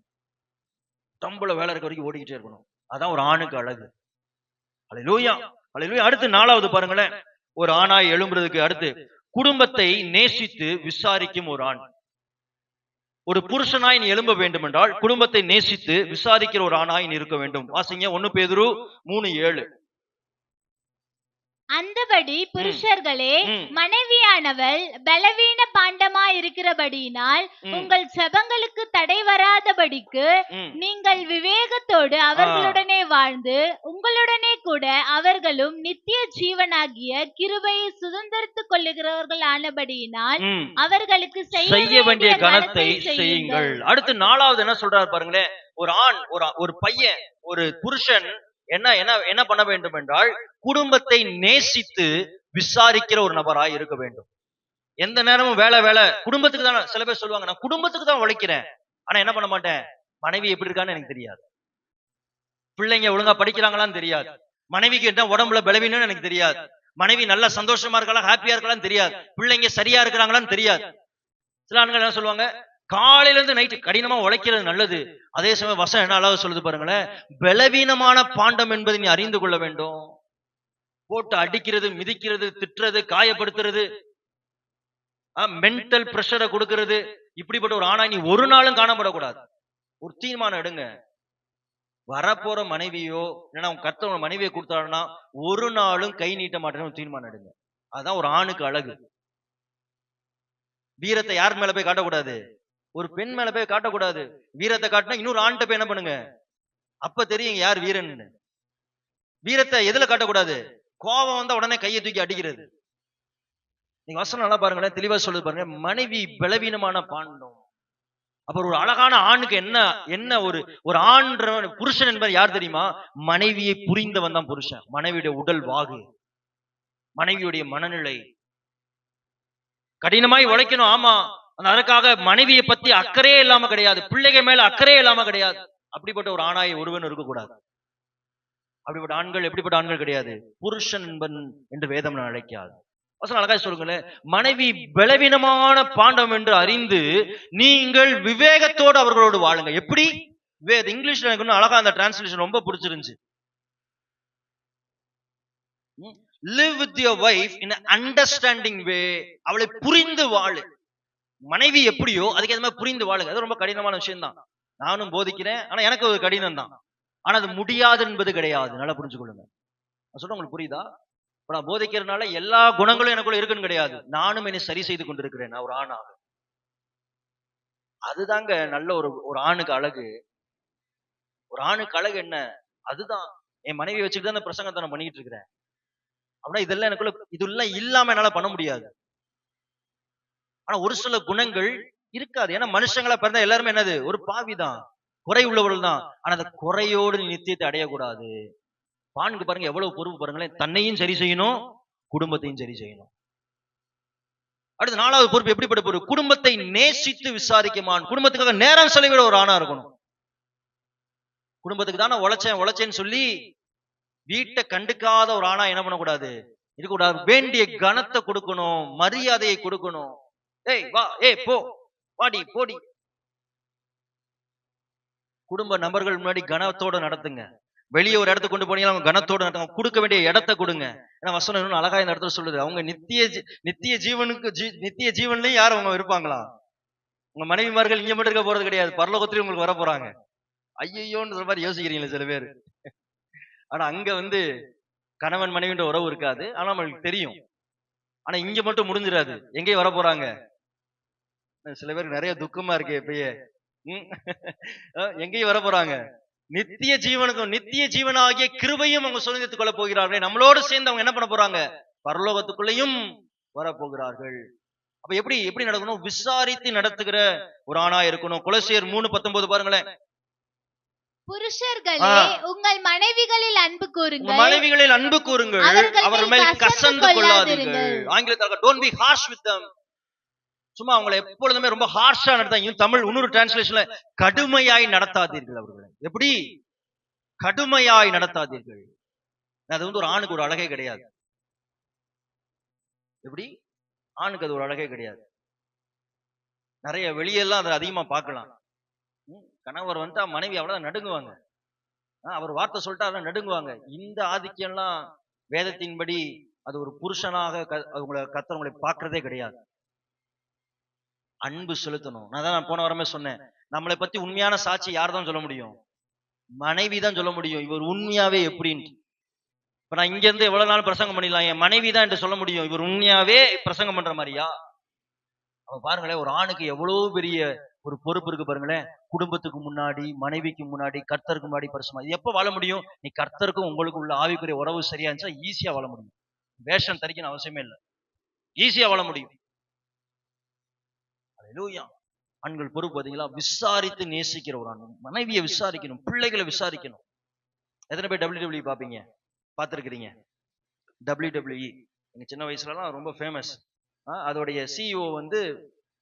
உடம்புல வேலை இருக்கிற வரைக்கும் ஓடிக்கிட்டே இருக்கணும். அதான் ஒரு ஆணுக்கு அழகு. அல்லேலூயா. அல்லேலூயா. அடுத்து 4வது பாருங்களேன், ஒரு ஆணாய் எழும்புறதுக்கு அடுத்து, குடும்பத்தை நேசித்து விசாரிக்கும் ஒரு ஆண். ஒரு புருஷனாய் நீ எழும்ப வேண்டும் என்றால் குடும்பத்தை நேசித்து விசாரிக்கிற ஒரு ஆணாய் நீ இருக்க வேண்டும். வாசிங்க 1 பேதுரு 3:7. அந்தபடி புருஷர்களே, மனைவியானவள் பலவீன பாண்டமா இருக்கிறபடியினால் உங்கள் செபங்களுக்கு தடை வராதபடிக்கு நீங்கள் விவேகத்தோடு அவர்களுடனே வாழ்ந்து உங்களுடனே கூட அவர்களும் நித்திய ஜீவனாகிய கிருபையை சுதந்திரித்துக் கொள்ளுகிறவர்கள் ஆனபடியினால் அவர்களுக்கு செய்ய வேண்டிய கனத்தை செய்யுங்கள். அடுத்து 4வது என்ன சொல்றாரு பாருங்களேன். ஒரு ஆண், ஒரு பையன், ஒரு புருஷன் என்ன பண்ண வேண்டும் என்றால் குடும்பத்தை நேசித்து விசாரிக்கிற ஒரு நபராய் இருக்க வேண்டும். எந்த நேரமும் வேலை குடும்பத்துக்கு தான். சில பேர் சொல்லுவாங்க, நான் குடும்பத்துக்கு தான் உழைக்கிறேன், ஆனா என்ன பண்ண மாட்டேன், மனைவி எப்படி இருக்கான்னு எனக்கு தெரியாது, பிள்ளைங்க ஒழுங்கா படிக்கிறாங்களான்னு தெரியாது, மனைவிக்கு என்ன உடம்புல பலவீனம்னு எனக்கு தெரியாது, மனைவி நல்லா சந்தோஷமா இருக்கலாம் ஹாப்பியா இருக்கலாம்னு தெரியாது, பிள்ளைங்க சரியா இருக்கிறாங்களான்னு தெரியாது. சில ஆண்கள் என்ன சொல்லுவாங்க, காலையில இருந்து நைட்டு கடினமா உழைக்கிறது நல்லது, அதே சமயம் வசனம் என்ன அழகா சொல்லுது பாருங்களேன், பலவீனமான பாண்டம் என்பதை நீ அறிந்து கொள்ள வேண்டும். போட்டு அடிக்கிறது, மிதிக்கிறது, திட்டுறது, காயப்படுத்துறது, மென்டல் பிரஷரை கொடுக்கிறது, இப்படிப்பட்ட ஒரு ஆணா நீ ஒரு நாளும் காணப்படக்கூடாது. ஒரு தீர்மானம் எடுங்க. வரப்போற மனைவியோ இல்லைன்னா உங்க கர்த்தர் மனைவியை கொடுத்தாருன்னா ஒரு நாளும் கை நீட்ட மாட்டேன்னு தீர்மானம் எடுங்க. அதுதான் ஒரு ஆணுக்கு அழகு. வீரத்தை யார் மேல போய் காட்டக்கூடாது, ஒரு பெண் மேல போய் காட்டக்கூடாது. வீரத்தை காட்டினா இன்னொரு ஆண்கிட்ட போய் என்ன பண்ணுங்க, அப்ப தெரியும் யார் வீரன். வீரத்தை எதுல காட்டக்கூடாது, கோபம் வந்தா உடனே கையை தூக்கி அடிக்கிறது. நீங்க வசனம் நல்லா பாருங்களேன், தெளிவா சொல்லுது பாருங்க, மனைவி பலவீனமான பாண்டம். அப்புறம் ஒரு அழகான ஆணுக்கு என்ன ஒரு ஆண் புருஷன் என்பது யார் தெரியுமா, மனைவியை புரிந்தவன் தான் புருஷன். மனைவியுடைய உடல் வாகு, மனைவியுடைய மனநிலை, கடினமாய் உழைக்கணும். ஆமா, அதற்காக மனைவியை பத்தி அக்கறையே இல்லாம கிடையாது, பிள்ளைகள் மேல அக்கறையே இல்லாம கிடையாது. அப்படிப்பட்ட ஒரு ஆணாய் ஒருவன் இருக்கக்கூடாது. அப்படிப்பட்ட ஆண்கள் எப்படிப்பட்ட ஆண்கள் கிடையாது, புருஷன் என்பன் என்று வேதம் அழைக்காது. அழகா சொல்லுங்களேன், மனைவி பலவீனமான பாண்டம் என்று அறிந்து நீங்கள் விவேகத்தோடு அவர்களோடு வாழுங்க. எப்படி? இங்கிலீஷ்ல எனக்கு அழகா அந்த டிரான்ஸ்லேஷன் ரொம்ப பிடிச்சிருந்துச்சு. live with your wife in an understanding way. அவளை புரிந்து வாழு. மனைவி எப்படியோ அதுக்கு ஏற்ற மாதிரி புரிந்து வாழுங்க. அது ரொம்ப கடினமான விஷயம் தான். நானும் போதிக்கிறேன், ஆனா எனக்கு ஒரு கடினம் தான். ஆனா அது முடியாது என்பது கிடையாது. நல்லா புரிஞ்சுக்கொள்ளுங்க. நான் சொல்றேன், உங்களுக்கு புரியுதா? இப்ப நான் போதிக்கிறதுனால எல்லா குணங்களும் எனக்குள்ள இருக்குன்னு கிடையாது. நானும் என்னை சரி செய்து கொண்டிருக்கிறேன், நான் ஒரு ஆணாக. அதுதாங்க நல்ல ஒரு ஆணுக்கு அழகு. ஒரு ஆணுக்கு அழகு என்ன? அதுதான். என் மனைவி வச்சுட்டு தான் அந்த பிரசங்கத்தை நான் பண்ணிட்டு இருக்கிறேன். அப்படின்னா இதெல்லாம் எனக்குள்ள இதெல்லாம் இல்லாம என்னால பண்ண முடியாது. ஆனா ஒரு சில குணங்கள் இருக்காது. ஏன்னா மனுஷங்களா பிறந்தா எல்லாருமே என்னது, ஒரு பாவிதான், குறை உள்ளவர்கள் தான். ஆனா அந்த குறையோடு நீ நித்தியத்தை அடையக்கூடாது. பானுக்கு பாருங்க எவ்வளவு பொறுப்பு பாருங்களேன். தன்னையும் சரி செய்யணும், குடும்பத்தையும் சரி செய்யணும். அடுத்து 4வது பொறுப்பு எப்படிப்பட்ட பொறுப்பு? குடும்பத்தை நேசித்து விசாரிக்குமான். குடும்பத்துக்காக நேரம் செலவிட ஒரு ஆணா இருக்கணும். குடும்பத்துக்கு தானே உழைச்சேன்னு சொல்லி வீட்டை கண்டுக்காத ஒரு ஆணா என்ன பண்ணக்கூடாது, இருக்கக்கூடாது. வேண்டிய கனத்தை கொடுக்கணும், மரியாதையை கொடுக்கணும். ஏய் வா, ஏய் போ, வாடி போடி. குடும்ப நபர்கள் முன்னாடி கனத்தோட நடத்துங்க. வெளியே ஒரு இடத்துக்கு கொண்டு போனீங்கன்னா அவங்க கனத்தோட நடத்துங்க. கொடுக்க வேண்டிய இடத்தை கொடுங்க. ஏன்னா வசனம் இன்னும் அழகா இந்த இடத்துல சொல்லுது, அவங்க நித்திய ஜீவனுக்கு நித்திய ஜீவன்லயும் யாரும் அவங்க இருப்பாங்களா? உங்க மனைவிமார்கள் இங்க மட்டும் இருக்க போறது கிடையாது, பரலோகத்திலயும் உங்களுக்கு வர போறாங்க. ஐயோன்னு மாதிரி யோசிக்கிறீங்களா சில பேர்? ஆனா அங்க வந்து கணவன் மனைவின்ற உறவு இருக்காது. ஆனா நம்மளுக்கு தெரியும். ஆனா இங்க மட்டும் முடிஞ்சிடாது, எங்கேயும் வர போறாங்க. சில பேருக்கு நிறைய துக்கமா இருக்கு இப்பயே. எங்கேயும் வர போறாங்க, நித்திய ஜீவனுக்கும் நித்திய ஜீவனாகிய கிருபையும் அவங்க சுதந்திரத்துக் கொள்ள போகிறார்கள். நம்மளோடு சேர்ந்து அவங்க என்ன பண்ண போறாங்க, பரலோகத்துக்குள்ளேயும் வர போகிறார்கள். அப்ப எப்படி எப்படி நடக்கணும்? விசாரித்து நடத்துகிற ஒரு ஆணா இருக்கணும். கொலோசியர் 3:19 பாருங்களேன். புருஷர்களே உங்கள் மனைவிகளில் அன்பு கூறுங்கள், மனைவிகளில் அன்பு கூறுங்கள், அவர் மேல் கசந்து கொள்ளாதீர்கள். ஆங்கிலத்தில் don't be harsh with them. சும்மா அவங்களை எப்பொழுதுமே ரொம்ப ஹார்ஷா நடத்தாங்க. தமிழ் இன்னொரு டிரான்ஸ்லேஷன்ல கடுமையாய் நடத்தாதீர்கள் அவர்களை. எப்படி கடுமையாய் நடத்தாதீர்கள்? அது வந்து ஒரு ஆணுக்கு ஒரு அழகே கிடையாது. எப்படி ஆணுக்கு அது ஒரு அழகே கிடையாது. நிறைய வெளியெல்லாம் அதை அதிகமா பார்க்கலாம். கணவர் வந்துட்டா மனைவி அவ்வளவு நடுங்குவாங்க. அவர் வார்த்தை சொல்லிட்டா அதெல்லாம் நடுங்குவாங்க. இந்த ஆதிக்கம்லாம் வேதத்தின்படி அது ஒரு புருஷனாக அவங்களை கர்த்தர் பார்க்கறதே கிடையாது. அன்பு செலுத்தணும். நான் போன வாரமே சொன்னேன், நம்மளை பத்தி உண்மையான சாட்சி யார் தான் சொல்ல முடியும்? மனைவி தான் சொல்ல முடியும். இவர் உண்மையாவே எப்படின்னு. இப்ப நான் இங்க இருந்து எவ்வளவு நாள் பிரசங்கம் பண்ணிடலாம், என் மனைவி தான் என்று சொல்ல முடியும் இவர் உண்மையாவே பிரசங்கம் பண்ற மாதிரியா? அவ பாருங்களேன், ஒரு ஆணுக்கு எவ்வளவு பெரிய ஒரு பொறுப்பு இருக்கு பாருங்களேன். குடும்பத்துக்கு முன்னாடி, மனைவிக்கு முன்னாடி, கர்த்தருக்கு முன்னாடி பரிசுமா. இது எப்ப வாழ முடியும்? நீ கர்த்தருக்கும் உங்களுக்கு உள்ள ஆவிக்குரிய உறவு சரியா இருந்துச்சா ஈஸியா வாழ முடியும். வேஷம் தரிக்கணும் அவசியமே இல்லை, ஈஸியா வாழ முடியும். ஆண்கள் பொறுப்பு பாத்தீங்களா? விசாரித்து நேசிக்கிற ஒரு ஆண். மனைவியை விசாரிக்கணும், பிள்ளைகளை விசாரிக்கணும். எத்தனை பேர் WWE பாப்பீங்க, பார்த்திருக்கிறீங்க? WWE எங்க சின்ன வயசுலலாம் ரொம்ப ஃபேமஸ். அதோடைய CEO வந்து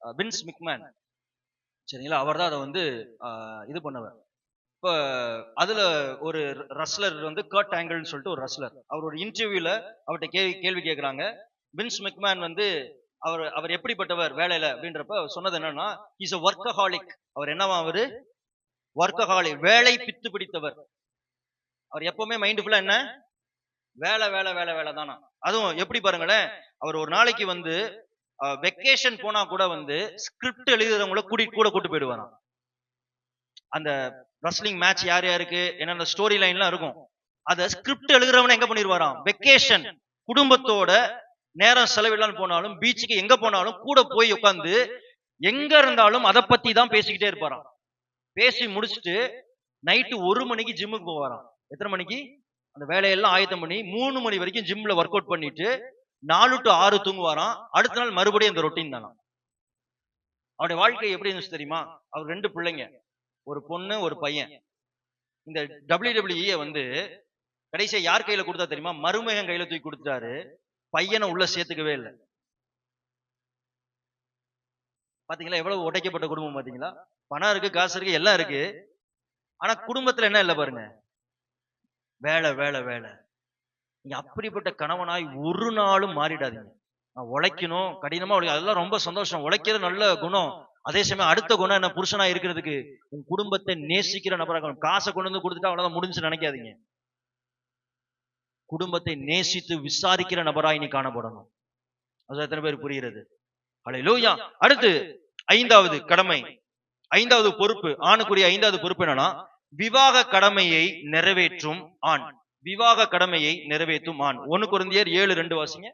வின்ஸ் மெக்மேன், சரிங்களா? அவர் தான் அதை வந்து இது பண்ணவர். இப்போ அதுல ஒரு ரஸ்லர் வந்து கர்ட் ஆங்கிள்னு சொல்லிட்டு ஒரு ரஸ்லர், அவர் ஒரு இன்டர்வியூல அவர்கிட்ட கேள்வி கேட்கிறாங்க. வின்ஸ் மெக்மேன் வந்து அவர் எப்படிப்பட்டவர் வேலையில அப்படின்றப்ப சொன்னது என்னன்னா, இஸ் a workaholic. அவர் என்னவா? அவரு workaholic, வேலை பித்து பிடித்தவர். அவர் எப்பவுமே மைண்ட் ஃபுல்லா என்ன? வேலை வேலை வேலை வேலை தானா. அதுவும் எப்படி பாருங்களேன், அவர் ஒரு நாளைக்கு வந்து வெக்கேஷன் போனா கூட வந்து ஸ்கிரிப்ட் எழுதுறவங்கள கூட்டு போயிடுவாராம். அந்த ரெஸ்லிங் மேட்ச் யார் யாருக்கு என்னென்ன ஸ்டோரி லைன்லாம் இருக்கும், அத ஸ்கிரிப்ட் எழுதுறவன எங்க பண்ணிடுவாராம்? வெக்கேஷன் குடும்பத்தோட நேரம் செலவிடலான்னு போனாலும், பீச்சுக்கு எங்க போனாலும் கூட போய் உட்கார்ந்து எங்க இருந்தாலும் அதை பத்தி தான் பேசிக்கிட்டே இருப்பாராம். பேசி முடிச்சுட்டு நைட்டு 1 மணிக்கு ஜிம்முக்கு போவாராம். எத்தனை மணிக்கு? அந்த வேலையெல்லாம் ஆயத்தம் பண்ணி 3 மணி வரைக்கும் ஜிம்ல ஒர்க் அவுட் பண்ணிட்டு 4 to 6 தூங்குவாராம். அடுத்த நாள் மறுபடியும் அந்த ரொட்டீன் தானா. அவருடைய வாழ்க்கை எப்படி இருந்துச்சு தெரியுமா? அவர் 2 பிள்ளைங்க, ஒரு பொண்ணு ஒரு பையன். இந்த WWE வந்து கடைசியா யார் கையில கொடுத்தா தெரியுமா? மருமகன் கையில தூக்கி கொடுத்துட்டாரு. பையனை உள்ள சேர்த்துக்கவே இல்லை. பாத்தீங்களா எவ்வளவு உடைக்கப்பட்ட குடும்பம்? பாத்தீங்களா? பணம் இருக்கு, காசு இருக்கு, எல்லாம் இருக்கு. ஆனா குடும்பத்துல என்ன இல்லை பாருங்க, வேலை வேலை வேலை. நீங்க அப்படிப்பட்ட கணவனாய் ஒரு நாளும் மாறிடாதீங்க. நான் உழைக்கணும், கடினமா உழைக்க, அதெல்லாம் ரொம்ப சந்தோஷம், உழைக்கிறது நல்ல குணம். அதே சமயம் அடுத்த குணம் என்ன? புருஷனா இருக்கிறதுக்கு உன் குடும்பத்தை நேசிக்கிற நபராக. காசை கொண்டு வந்து கொடுத்துட்டா அவ்வளவுதான் முடிஞ்சு நினைக்காதீங்க. குடும்பத்தை நேசித்து விசாரிக்கிற நபராய் நீ காணப்படணும். அது எத்தனை பேர் புரிகிறது? ஹல்லேலூயா. அடுத்து 5வது கடமை, 5வது பொறுப்பு, ஆணுக்குரிய 5வது பொறுப்பு என்னன்னா, விவாக கடமையை நிறைவேற்றும் ஆண். விவாக கடமையை நிறைவேற்றும் ஆண். 1 கொரிந்தியர் 7:2 வாசிங்க.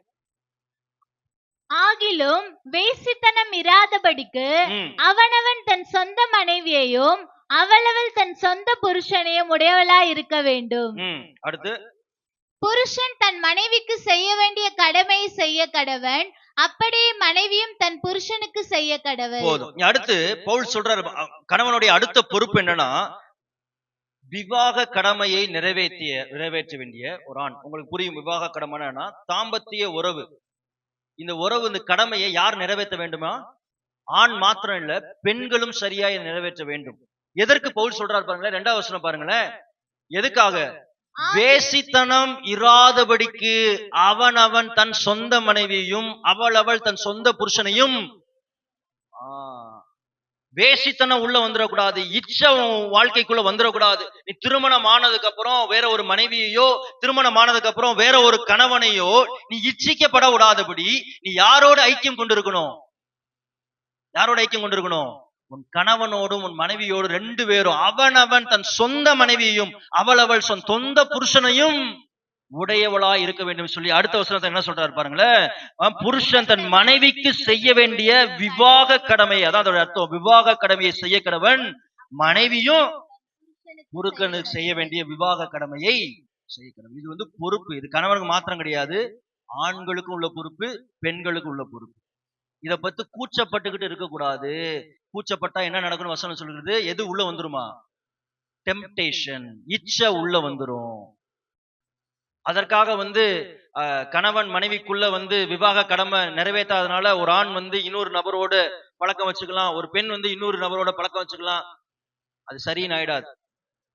ஆகிலும் வேசித்தனம் இராதபடிக்கு அவனவன் தன் சொந்த மனைவியையும் அவளவள் தன் சொந்த புருஷனையும் உடையவளாய் இருக்க வேண்டும். அடுத்து புருஷன் தன் மனைவிக்கு செய்ய வேண்டிய கடமையை செய்ய கடவன், அப்படியே மனைவியும் தன் புருஷனுக்கு செய்ய கடவள். போதும். அடுத்து பவுல் சொல்றாரு, கணவனுடைய அடுத்த பொறுப்பு என்னன்னா, விவாக கடமையை நிறைவேற்ற வேண்டிய ஒரு ஆண். உங்களுக்கு புரியும் விவாக கடமைனா தாம்பத்திய உறவு. இந்த உறவு, இந்த கடமையை யார் நிறைவேற்ற வேண்டுமா? ஆண் மாத்திரம் இல்ல, பெண்களும் சரியா நிறைவேற்ற வேண்டும். எதற்கு பவுல் சொல்றாரு பாருங்களேன், 2வது வசனம் பாருங்களேன். எதுக்காக? வேசித்தனம் இராதபடிக்கு அவன் தன் சொந்த மனைவியையும் அவள் தன் சொந்த புருஷனையும். வேசித்தனம் உள்ள வந்துடக்கூடாது, இச்சம் வாழ்க்கைக்குள்ள வந்துடக்கூடாது. நீ திருமணம் ஆனதுக்கு அப்புறம் வேற ஒரு மனைவியையோ, திருமணம் ஆனதுக்கு அப்புறம் வேற ஒரு கணவனையோ நீ இச்சிக்கப்பட விடாதபடி நீ யாரோட ஐக்கியம் கொண்டிருக்கணும்? யாரோட ஐக்கியம் கொண்டிருக்கணும்? உன் கணவனோடும் உன் மனைவியோடு 2 பேரும் அவன் தன் சொந்த மனைவியையும் அவள் சொந்த புருஷனையும் உடையவளா இருக்க வேண்டும் சொல்லி அடுத்த வசனத்தை என்ன சொல்றாரு பாருங்களேன். புருஷன் தன் மனைவிக்கு செய்ய வேண்டிய விவாக கடமை, அதான் அதோட அர்த்தம். விவாக கடமையை செய்ய கடவன், மனைவியும் புருஷனுக்கு செய்ய வேண்டிய விவாக கடமையை செய்ய கடவன். இது பொறுப்பு. இது கணவனுக்கு மாத்திரம் கிடையாது, ஆண்களுக்கும் உள்ள பொறுப்பு, பெண்களுக்கும் உள்ள பொறுப்பு. இத பத்தி கூச்சப்பட்டுக்கிட்டு இருக்கக்கூடாது. கூச்சப்பட்டா என்ன நடக்கும்னு வசனம் சொல்கிறது? எது உள்ள வந்துருமா? டெம்ப்டேஷன், இச்சை உள்ள வந்துரும். அதற்காக கணவன் மனைவிக்குள்ள விவாக கடமை நிறைவேற்றாதனால ஒரு ஆண் இன்னொரு நபரோட பழக்கம் வச்சுக்கலாம், ஒரு பெண் இன்னொரு நபரோட பழக்கம் வச்சுக்கலாம். அது சரின்னு ஆயிடாது.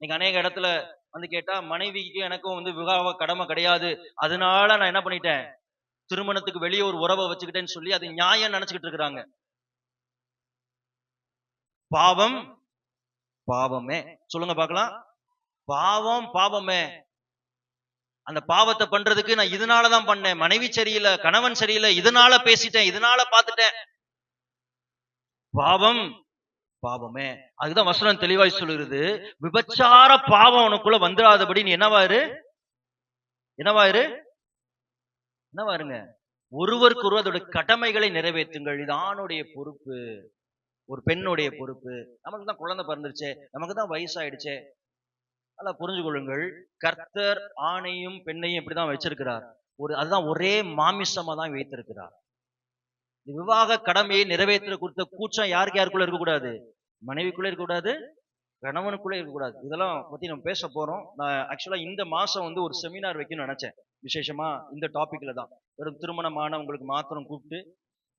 நீங்க அநேக இடத்துல கேட்டா, மனைவிக்கு எனக்கும் விவாக கடமை கிடையாது, அதனால நான் என்ன பண்ணிட்டேன், திருமணத்துக்கு வெளியே ஒரு உறவை வச்சுக்கிட்டேன்னு சொல்லி அது நியாயம் நினைச்சுக்கிட்டு இருக்கிறாங்க. பாவம் பாவமே. சொல்லுங்க பார்க்கலாம். பாவம் பாவமே. அந்த பாவத்தை பண்றதுக்கு நான் இதனாலதான் பண்ணேன், மனைவி சரியில்லை, கணவன் சரியில்லை, இதனால பேசிட்டேன், இதனால பார்த்துட்டேன். பாவம் பாவமே. அதுதான் வசனம் தெளிவாய் சொல்லுகிறது. விபச்சார பாவம் உனக்குள்ள வந்துடாதபடி நீ என்னவாரு ஒருவருக்கு ஒருவர் அதோட கடமைகளை நிறைவேற்றுங்கள். இது ஆணுடைய பொறுப்பு, ஒரு பெண்ணுடைய பொறுப்பு. நமக்கு தான் குழந்தை பிறந்துருச்சே, நமக்கு தான் வயசாயிடுச்சே, நல்லா புரிஞ்சு கொள்ளுங்கள். கர்த்தர் ஆணையும் பெண்ணையும் இப்படிதான் வச்சிருக்கிறார். அதுதான் ஒரே மாமிசமா தான் வைத்திருக்கிறார். விவாக கடமையை நிறைவேற்ற கொடுத்த கூச்சம் யாருக்குள்ள இருக்கக்கூடாது? மனைவிக்குள்ள இருக்கக்கூடாது, கணவனுக்குள்ளே இருக்கக்கூடாது. இதெல்லாம் பத்தி நம்ம பேச போறோம். நான் ஆக்சுவலா இந்த மாசம் ஒரு செமினார் வைக்கணும்னு நினைச்சேன், விசேஷமா இந்த டாபிக்ல தான். வெறும் திருமணமானவங்களுக்கு மாத்திரம் கூப்பிட்டு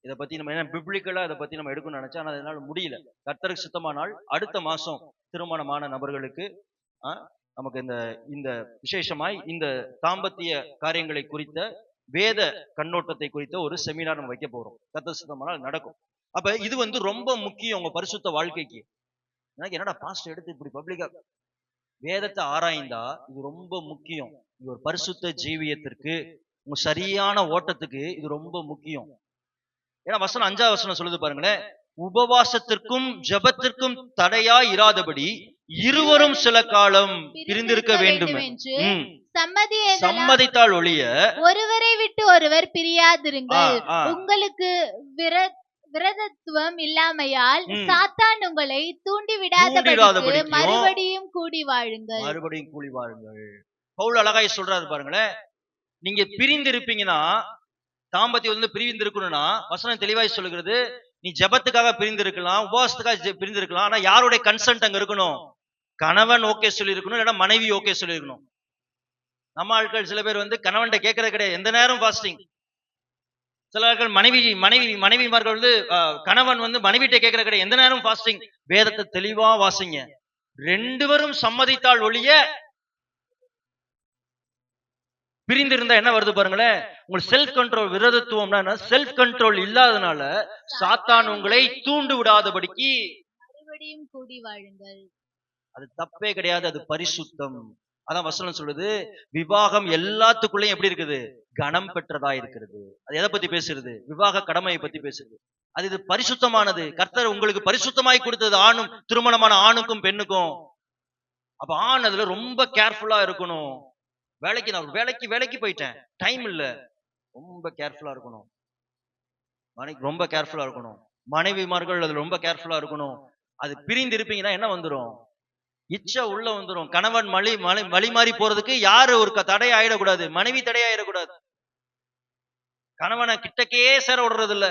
இதை பத்தி நம்ம பிப்ளிக்கலா இதை பத்தி நம்ம எடுக்கணும்னு நினைச்சேன். ஆனா அதனால முடியல. கர்த்தருக்கு சுத்தமானால் அடுத்த மாசம் திருமணமான நபர்களுக்கு நமக்கு இந்த விசேஷமாய் இந்த தாம்பத்திய காரியங்களை குறித்த வேத கண்ணோட்டத்தை குறித்த ஒரு செமினார் நம்ம வைக்க போறோம். கர்த்தருக்கு சுத்தமானால் நடக்கும். அப்ப இது ரொம்ப முக்கியம் உங்க பரிசுத்த வாழ்க்கைக்கு. எனக்கு என்னடா பாஸ்டர் எடுத்து இப்படி பப்ளிக்கா வேதத்தை ஆராய்ந்தா இது ரொம்ப முக்கியம். இது ஒரு பரிசுத்த ஜீவியத்திற்கு, உங்க சரியான ஓட்டத்துக்கு இது ரொம்ப முக்கியம். ஏன்னா வசனம் 5வது வசனம் சொல்லுது பாருங்களேன். உபவாசத்திற்கும் ஜபத்திற்கும் தடையா இராதபடி இருவரும் சில காலம் பிரிந்திருக்க வேண்டும் சம்மதித்தால் ஒழிய ஒருவரை விட்டு ஒருவர் பிரியாதிருங்கள். உங்களுக்கு விரதத்துவம் இல்லாமையால் சாத்தான் உங்களை தூண்டி விடாதபடிக்கு மறுபடியும் கூடி வாழுங்கள். பவுல் அழகாய் சொல்றாரு பாருங்களேன். நீங்க பிரிந்து இருப்பீங்கன்னா, தாம்பத்தியம் பிரிந்து இருக்கணும்னா வசனம் தெளிவாய் சொல்லுகிறது. நீ ஜபத்துக்காக பிரிந்து இருக்கலாம், உபவாசத்துக்காக பிரிந்து இருக்கலாம். ஆனா யாருடைய கன்சென்ட் அங்க இருக்கணும்? கணவன் ஓகே சொல்லி இருக்கணும், இல்லைன்னா மனைவி ஓகே சொல்லி இருக்கணும். நம்ம ஆட்கள் சில பேர் கணவன்கிட்ட கேட்கறது கிடையாது, எந்த நேரம் ஃபாஸ்டிங். சில ஆட்கள் மனைவிமார்கள் கணவன் மனைவிட்ட கேட்கற கிடையாது, எந்த நேரம் ஃபாஸ்டிங். வேதத்தை தெளிவா வாசிங்க. 2 பேரும் சம்மதித்தால் ஒழிய பிரிந்திருந்தா என்ன வருது பாருங்களேன். உங்களுக்கு செல்ஃப் கண்ட்ரோல், விரதத்துவம்னா செல்ஃப் கண்ட்ரோல் இல்லாதனால சாத்தான் உங்களை தூண்டு விடாதபடிக்கு மறுபடியும் கூடி வாழுங்கள். அது தப்பே கிடையாது, அது பரிசுத்தம். அதான் வசனம் சொல்லுது, விவாகம் எல்லாத்துக்குள்ளேயும் எப்படி இருக்குது? கணம் பெற்றதா இருக்கிறது. அது எதை பத்தி பேசுறது? விவாக கடமையை பத்தி பேசுறது. அது இது பரிசுத்தமானது. கர்த்தர் உங்களுக்கு பரிசுத்தமாய் கொடுத்தது ஆணும், திருமணமான ஆணுக்கும் பெண்ணுக்கும். அப்ப ஆண் அதுல ரொம்ப கேர்ஃபுல்லா இருக்கணும். வேலைக்கு போயிட்டேன், டைம் இல்ல, ரொம்ப கேர்ஃபுல்லா இருக்கணும். ரொம்ப கேர்ஃபுல்லா இருக்கணும். மனைவிமார்கள் அதுல ரொம்ப கேர்ஃபுல்லா இருக்கணும். அது பிரிந்து இருப்பீங்கன்னா என்ன வந்துடும்? இச்சை உள்ள வந்துரும். கணவன் வழி மாறி போறதுக்கு யாரு ஒரு தடை ஆயிடக்கூடாது, மனைவி தடை ஆயிடக்கூடாது. கணவனை கிட்டக்கே சேர விடுறது இல்ல.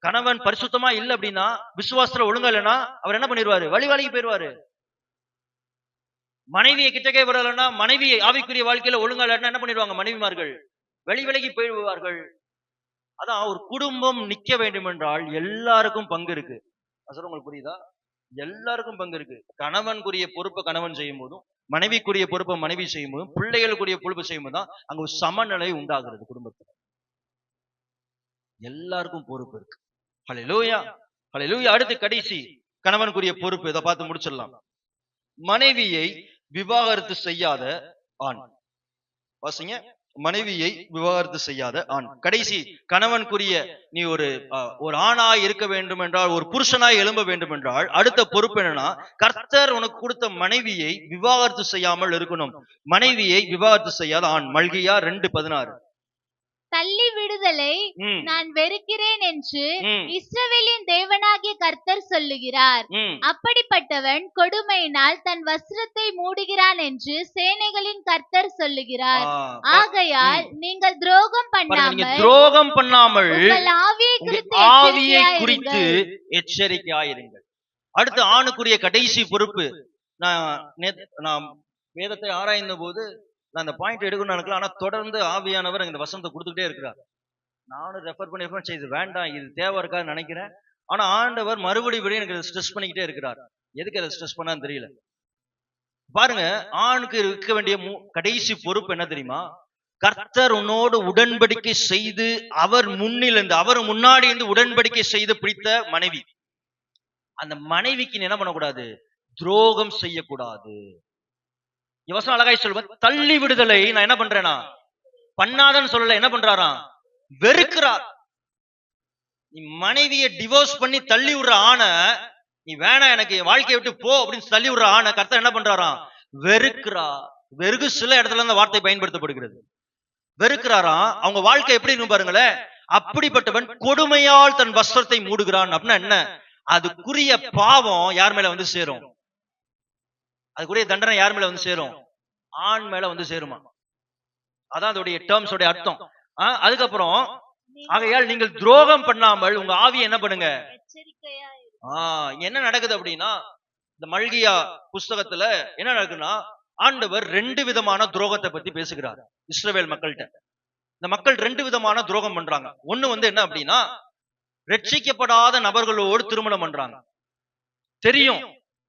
கணவன் பரிசுத்தமா இல்ல அப்படின்னா, விசுவாசத்துல ஒழுங்கா இல்லைன்னா அவர் என்ன பண்ணிடுவாரு, வழிக்கு போயிருவாரு. மனைவியை கிட்டக்கே வரலன்னா, மனைவி ஆவிக்குரிய வாழ்க்கையில ஒழுங்கா இல்லைன்னா என்ன பண்ணிடுவாங்க மனைவிமார்கள், விலகி போயிடுவார்கள். அதான் ஒரு குடும்பம் நிக்க வேண்டும் என்றால் எல்லாருக்கும் பங்கு இருக்கு. உங்களுக்கு புரியுதா? எல்லாருக்கும் பங்கு இருக்கு. கணவனுக்குரிய பொறுப்பை கணவன் செய்யும் போதும், மனைவிக்குரிய பொறுப்பை மனைவி செய்யும் போதும், பிள்ளைகளுக்குரிய பொறுப்பு செய்யும் போது தான் அங்க ஒரு சமநிலை உண்டாகிறது குடும்பத்துல. எல்லாருக்கும் பொறுப்பு இருக்கு. ஹல்லேலூயா, ஹல்லேலூயா. அடுத்து கடைசி கணவனுக்குரிய பொறுப்பு, இதை பார்த்து முடிச்சிடலாம். மனைவியை விவாகரத்து செய்யாத ஆண். வாசிங்க. மனைவியை விவாகரத்து செய்யாத ஆண். கடைசி கணவனுக்குரிய நீ ஒரு ஆணாய் இருக்க வேண்டும் என்றால், ஒரு புருஷனாய் எழும்ப வேண்டும் என்றால் அடுத்த பொறுப்பு என்னன்னா, கர்த்தர் உனக்கு கொடுத்த மனைவியை விவாகரத்து செய்யாமல் இருக்கணும். மனைவியை விவாகரத்து செய்யாத ஆண். மல்கியா 2:16. தள்ளி விடுதலை நான் வெறுக்கிறேன் என்று இஸ்ரவேலின் தேவனாகிய கர்த்தர் சொல்லுகிறார். அப்படிப்பட்டவன் கொடுமையினால் தன் வஸ்திரத்தை மூடுகிறான் என்று சேனைகளின் கர்த்தர் சொல்லுகிறார். ஆகையால் நீங்கள் துரோகம் பண்ணாமல் உங்கள் ஆவியை குறித்து எச்சரிக்கையாயிருங்கள். அடுத்து ஆணுக்குரிய கடைசி பொறுப்பு. நான் வேதத்தை ஆராய்ந்த போது நான் அந்த பாயிண்ட் எடுக்கணும்னு நினைக்கலாம். ஆனா தொடர்ந்து ஆவியானவர் இந்த வசனத்தை கொடுத்துக்கிட்டே இருக்கிறார். நானும் ரெஃபர் பண்ணி செய்து வேண்டாம், இது தேவை இருக்கான்னு நினைக்கிறேன். ஆனா ஆண்டவர் மறுபடியும் எனக்கு ஸ்ட்ரெஸ் பண்ணிக்கிட்டே இருக்கிறார். எதுக்கு அதை ஸ்ட்ரெஸ் பண்ணான்னு தெரியல. பாருங்க, ஆணுக்கு இருக்க வேண்டிய கடைசி பொறுப்பு என்ன தெரியுமா? கர்த்தர் உன்னோடு உடன்படிக்கை செய்து அவர் முன்னாடி இருந்து உடன்படிக்கை செய்து பிடித்த மனைவி, அந்த மனைவிக்கு என்ன பண்ணக்கூடாது, துரோகம் செய்யக்கூடாது. யோசனை அழகாய் சொல்லுவேன். தள்ளி விடுதலை நான் என்ன பண்றேனா, பண்ணாதன்னு சொல்லல, என்ன பண்றாராம், வெறுக்கிறார். நீ மனைவியை டிவோர்ஸ் பண்ணி தள்ளி விடுற ஆணை, நீ வேணாம் எனக்கு வாழ்க்கையை விட்டு போ அப்படின்னு தள்ளி விடுற ஆணை கர்த்தர் என்ன பண்றாராம், வெறுக்கிறார். வெறுகு சில இடத்துல இந்த வார்த்தை பயன்படுத்தப்படுகிறது. வெறுக்கிறாராம். அவங்க வாழ்க்கை எப்படி இருக்கு பாருங்களேன். அப்படிப்பட்டவன் கொடுமையால் தன் வஸ்திரத்தை மூடுகிறான். அப்படின்னா என்ன, அதுக்குரிய பாவம் யார் மேல வந்து சேரும், அதுக்குரிய தண்டனை யார் மேல வந்து சேரும், ஆண் மேல வந்து சேருமா. அதான் அதோடைய டேர்ம்ஸ் உடைய அர்த்தம். அதுக்கப்புறம் ஆகையால் நீங்கள் துரோகம் பண்ணாமல் உங்க ஆவியை என்ன பண்ணுங்க, என்ன நடக்குது அப்படின்னா, இந்த மல்கியா புஸ்தகத்துல என்ன நடக்குதுன்னா, ஆண்டவர் 2 விதமான துரோகத்தை பத்தி பேசுகிறார் இஸ்ரவேல் மக்கள்கிட்ட. இந்த மக்கள் 2 விதமான துரோகம் பண்றாங்க. ஒண்ணு என்ன அப்படின்னா, ரட்சிக்கப்படாத நபர்களோடு திருமணம் பண்றாங்க. தெரியும்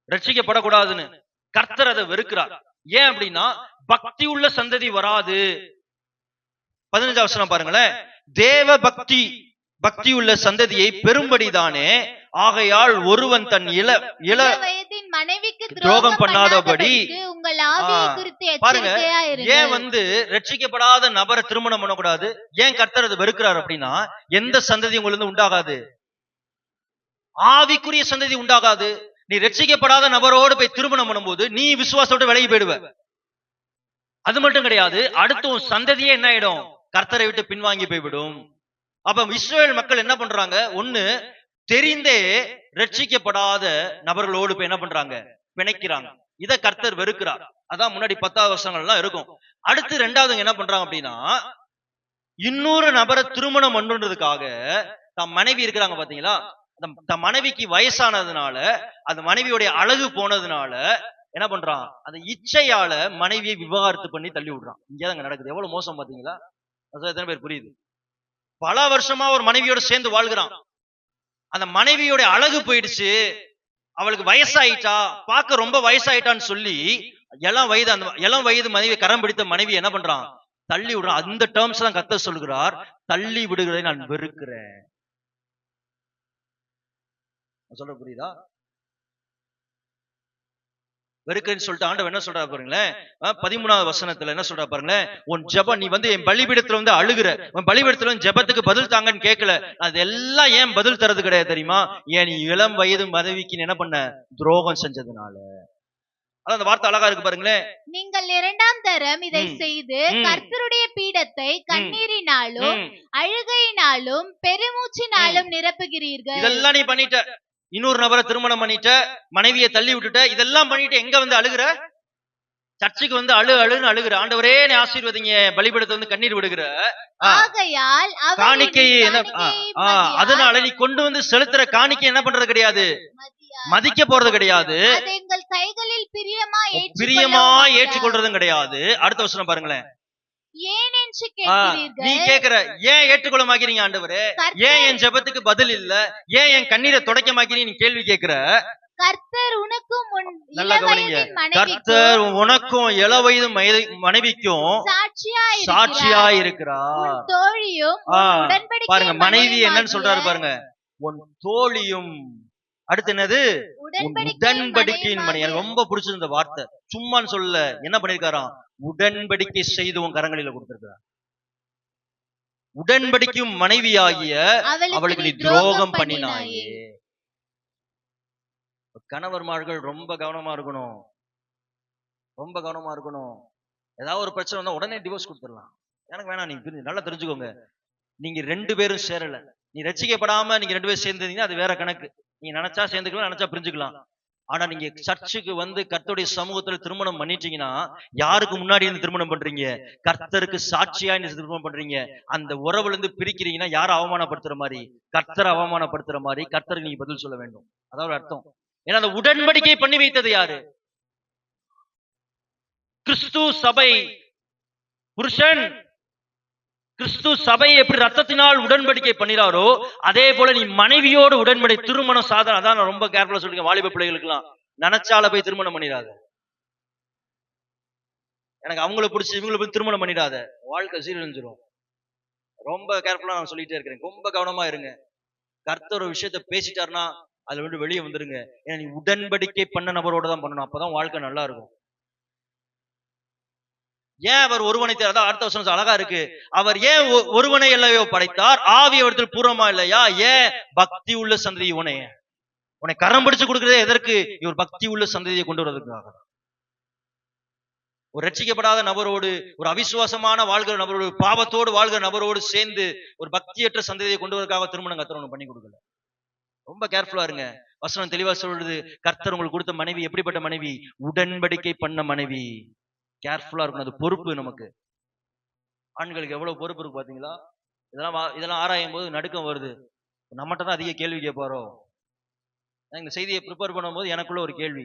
ரட்சிக்கப்படக்கூடாதுன்னு, கர்த்தர் அதை வெறுக்கிறார். ஏன் அப்படின்னா, பக்தி உள்ள சந்ததி வராது. 15 வசனம் பாருங்களேன். தேவ பக்தி உள்ள சந்ததியை பெரும்படிதானே, ஆகையால் ஒருவன் தன் இள வயதின் மனைவிக்கு துரோகம் பண்ணாதபடி பாருங்க. ஏன் ரட்சிக்கப்படாத நபரை திருமணம் பண்ணக்கூடாது, ஏன் கர்த்தர் அதை வெறுக்கிறார் அப்படின்னா, எந்த சந்ததி உங்களுக்கு உண்டாகாது, ஆவிக்குரிய சந்ததி உண்டாகாது. நீ ரட்சிக்கப்படாத நபரோடு போய் திருமணம் பண்ணும்போது நீ விசுவாசத்தோட விலகி போயிடுவ. அது மட்டும் கிடையாது, அடுத்த சந்ததியே என்ன ஆயிடும், கர்த்தரை விட்டு பின்வாங்கி போய்விடும். அப்ப இஸ்ரவேல் மக்கள் என்ன பண்றாங்க, ஒண்ணு தெரிந்தே ரட்சிக்கப்படாத நபர்களோடு போய் என்ன பண்றாங்க, பிணைக்கிறாங்க. இதை கர்த்தர் வெறுக்கிறார். அதான் முன்னாடி 10 வருஷங்கள் எல்லாம் இருக்கும். அடுத்து 2வது என்ன பண்றாங்க அப்படின்னா, இன்னொரு நபரை திருமணம் பண்றதுக்காக தம் மனைவி இருக்கிறாங்க பாத்தீங்களா, தன் மனைவிக்கு வயசானதுனால, அந்த மனைவியோடைய அழகு போனதுனால என்ன பண்றான், அந்த இச்சையால மனைவியை விவாகரத்து பண்ணி தள்ளி விடுறான். இங்கேதான் நடக்குது. எவ்வளவு மோசம் பாத்தீங்களா? எத்தனை பேர் புரியுது? பல வருஷமா ஒரு மனைவியோட சேர்ந்து வாழ்கிறான். அந்த மனைவியோட அழகு போயிடுச்சு, அவளுக்கு வயசாயிட்டா, பார்க்க ரொம்ப வயசாயிட்டான்னு சொல்லி இளம் வயது மனைவி கரம் பிடித்த மனைவி என்ன பண்றான், தள்ளி விடுறான். அந்த டேர்ம்ஸ் தான் கர்த்தர் சொல்கிறார், தள்ளி விடுகிறதை நான் வெறுக்கிறேன். சொல்ல புரியுதா? வெறுக்கன்னு சொல்லிட்டு ஆண்டவர் என்ன சொல்றா பாருங்களேன். 13வது வசனத்துல என்ன சொல்றா பாருங்களேன். உன் ஜெபம், நீ என் பலிபீடத்துல அழுகுற, உன் பலிபீடத்துல ஜெபத்துக்கு பதில் தாங்கன்னு கேட்கல. அது எல்லாம் ஏன் பதில் தரது கிடையாது தெரியுமா? ஏன் நீ இளம் வயது மனைவிக்கு என்ன பண்ண, துரோகம் செஞ்சதுனால. அதான் அந்த வார்த்தை அழகா இருக்கு பாருங்களேன். நீங்கள் 2ஆம் தரம் இதை செய்து கர்த்தருடைய பீடத்தை கண்ணீரினாலும் அழுகையினாலும் பெருமூச்சினாலும் நிரப்புகிறீர்கள். இதெல்லாம் நீ பண்ணிட்ட. இன்னொரு நபரை திருமணம் பண்ணிட்ட, மனைவியை தள்ளி விட்டுட்ட, இதெல்லாம் பண்ணிட்டு எங்க வந்து அழுகுற? சர்ச்சுக்கு வந்து அழுன்னு அழுகுற. ஆண்டவரே என்னை ஆசீர்வதிங்க, பலிபீடத்தை வந்து கண்ணீர் விடுகிற. ஆகையால் அவர் காணிக்கை என்னை என்ன? காணிக்கையை அதனால நீ கொண்டு வந்து செலுத்துற காணிக்கை என்ன பண்றது கிடையாது, மதியார். மதிக்க போறது கிடையாது, அதை எங்கள் கைகளில் பிரியமா பிரியமா ஏற்றுக்கொள்ளவும் ஏற்றுக்கொள்றதும் கிடையாது. அடுத்த வசனம் பாருங்களேன். ஏன் என்று நீ கேட்கிறீர்கள். கேக்குற, ஏன் ஏற்றுக்கொள்ள மாக்கிறீங்க ஆண்டவரே? ஏன் என் ஜெபத்துக்கு பதில் இல்ல? ஏன் என் கண்ணீரை துடைக்க மாக்கிறீங்க? நீ கேள்வி கேக்குற. கர்த்தர் உனக்கும் உன் நல்லா கவனிங்க. இளவயதின் கர்த்தர் மனைவிக்கும் உனக்கும் இளவயது மனைவிக்கும் சாட்சியா இருக்கிறார். உன் தோழியும் ஆ, உன் உடன்படிக்கை பாருங்க மனைவி என்னன்னு மனைவியுமாகிய சொல்றாரு பாருங்க. உன் தோழியும், அடுத்து என்னது? உடன்படிக்கையின் மணி. எனக்கு ரொம்ப பிடிச்சது இந்த வார்த்தை. சும்மான்னு சொல்லல, என்ன பண்ணிருக்காராம்? உடன்படிக்கை செய்து உன் கரங்களில கொடுத்திருக்கிறார். உடன்படிக்கும் மனைவியாகிய அவளுக்கு நீ துரோகம் பண்ணினாயே. கணவர்மார்கள் ரொம்ப கவனமா இருக்கணும், ரொம்ப கவனமா இருக்கணும். ஏதாவது ஒரு பிரச்சனை வந்தா உடனே டிவோர்ஸ் கொடுத்துடலாம். எனக்கு வேணாம், நீங்க நல்லா தெரிஞ்சுக்கோங்க. நீங்க 2 பேரும் சேரல, நீ ரட்சிக்கப்படாம நீங்க 2 பேரும் சேர்ந்தீங்கன்னா அது வேற கணக்கு. நீங்க நினைச்சா சேர்ந்துக்கலாம், நினைச்சா பிரிஞ்சுக்கலாம். ஆனா நீங்க சர்ச்சுக்கு வந்து கர்த்தருடைய சமூகத்துல திருமணம் பண்ணிட்டீங்கன்னா, யாருக்கு முன்னாடி இருந்து திருமணம் பண்றீங்க? கர்த்தருக்கு சாட்சியா இருந்து திருமணம் பண்றீங்க. அந்த உறவுல இருந்து பிரிக்கிறீங்கன்னா யாரை அவமானப்படுத்துற மாதிரி? கர்த்தரை அவமானப்படுத்துற மாதிரி. கர்த்தருக்கு நீங்க பதில் சொல்ல வேண்டும். அதாவது அர்த்தம். ஏன்னா அந்த உடன்படிக்கை பண்ணி வைத்தது யாரு? கிறிஸ்து சபை. புருஷன் கிறிஸ்து சபையை எப்படி ரத்தத்தினால் உடன்படிக்கை பண்ணிறாரோ, அதே போல நீ மனைவியோடு உடன்படி திருமணம் சாதனம். அதான் நான் ரொம்ப கேர்ஃபுல்லா சொல்லிருக்கேன் வாலிப பிள்ளைகளுக்கு எல்லாம். நினைச்சால போய் திருமணம் பண்ணிடாத. எனக்கு அவங்கள பிடிச்சி இவங்களை போய் திருமணம் பண்ணிடாத, வாழ்க்கை சீரழிஞ்சிரும். ரொம்ப கேர்ஃபுல்லா நான் சொல்லிட்டே இருக்கிறேன். ரொம்ப கவனமா இருங்க. கர்த்தர் ஒரு விஷயத்த பேசிட்டாருன்னா அதுல விட்டு வெளியே வந்துருங்க. ஏன்னா நீ உடன்படிக்கை பண்ண நபரோட தான் பண்ணணும். அப்பதான் வாழ்க்கை நல்லா இருக்கும். ஏன் அவர் ஒருவனை அதான் அடுத்த வசனம் அழகா இருக்கு. அவர் ஏன் ஒருவனை இல்லையோ படைத்தார், ஆவி அவரிடத்தில் பூர்வமா இல்லையா? ஏன்? பக்தி உள்ள சந்ததி. உன்னை கரம் பிடிச்சு கொடுக்கிறதே எதற்கு? இவர் பக்தி உள்ள சந்ததியை கொண்டு வருவதற்காக. ஒரு ரட்சிக்கப்படாத நபரோடு, ஒரு அவிசுவாசமான வாழ்கிற நபரோடு, பாவத்தோடு வாழ்கிற நபரோடு சேர்ந்து ஒரு பக்தியற்ற சந்ததியை கொண்டு வருவதற்காக திருமணம் கர்த்தர் பண்ணி கொடுக்கல. ரொம்ப கேர்ஃபுல்லா இருங்க. வசனம் தெளிவா சொல்றது, கர்த்தர் உங்களுக்கு கொடுத்த மனைவி எப்படிப்பட்ட மனைவி? உடன்படிக்கை பண்ண மனைவி. கேர்ஃபுல்லா இருக்கணும். அது பொறுப்பு நமக்கு. ஆண்களுக்கு எவ்வளவு பொறுப்பு இருக்கு பாத்தீங்களா? இதெல்லாம் ஆராயும் போது நடுக்கம் வருது. நம்மகிட்ட தான் அதிக கேள்வி கேட்பாரோ. இந்த செய்தியை ப்ரிப்பேர் பண்ணும்போது எனக்குள்ள ஒரு கேள்வி,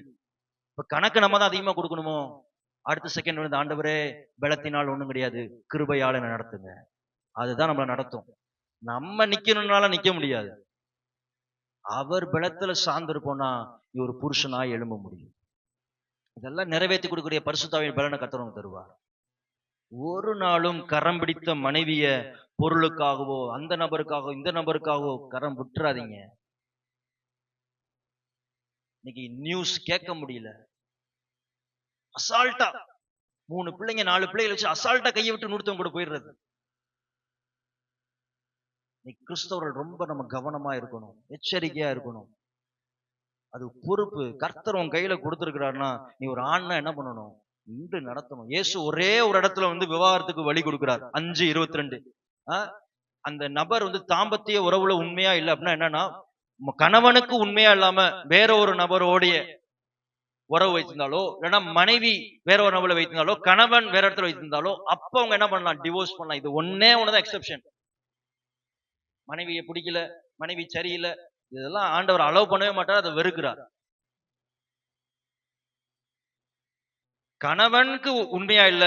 இப்ப கணக்கு நம்ம தான் அதிகமா கொடுக்கணுமோ? அடுத்த செகண்ட் வந்து ஆண்டவரே பலத்தினால் ஒண்ணும் கிடையாது, கிருபையால நடத்துங்க. அதுதான் நம்மள நடத்தும். நம்ம நிக்கணும்னால நிக்க முடியாது. அவர் பலத்துல சார்ந்திருப்போம்னா ஒரு புருஷனாய் எழும்ப முடியும். இதெல்லாம் நிறைவேற்றி கொடுக்கக்கூடிய பரிசுத்தாவின் பலனை கர்த்தர் தருவார். ஒரு நாளும் கரம் பிடித்த மனைவிய பொருளுக்காகவோ, அந்த நபருக்காகவோ, இந்த நபருக்காகவோ கரம் விட்டுறாதீங்க. இன்னைக்கு நியூஸ் கேட்க முடியல, அசால்ட்டா 3 பிள்ளைங்க 4 பிள்ளைகளை வச்சு அசால்ட்டா கையை விட்டு நூறுத்தவங்க கூட போயிடுறது. இன்னைக்கு கிறிஸ்தவர்கள் ரொம்ப நம்ம கவனமா இருக்கணும், எச்சரிக்கையா இருக்கணும். அது பொறுப்பு. கர்த்தர் உன் கையில கொடுத்திருக்கிறாருன்னா நீ ஒரு ஆண்னா என்ன பண்ணணும்? இன்று நடத்தணும். இயேசு ஒரே ஒரு இடத்துல வந்து விவாகரத்துக்கு வழி கொடுக்கிறார். 5:22. அந்த நபர் வந்து தாம்பத்திய உறவுல உண்மையா இல்லை அப்படின்னா என்னன்னா, கணவனுக்கு உண்மையா இல்லாம வேற ஒரு நபரோடைய உறவு வைத்திருந்தாலோ, இல்லைன்னா மனைவி வேற ஒரு நபரை வைத்திருந்தாலோ, கணவன் வேற இடத்துல வைத்திருந்தாலோ, அப்ப அவங்க என்ன பண்ணலாம்? டிவோர்ஸ் பண்ணலாம். இது ஒண்ணுதான் எக்ஸெப்ஷன். மனைவியை பிடிக்கல, மனைவி சரியில்லை, இதெல்லாம் ஆண்டவர் அலோவ் பண்ணவே மாட்டார், அதை வெறுக்கிறார். கணவனுக்கு உண்மையா இல்ல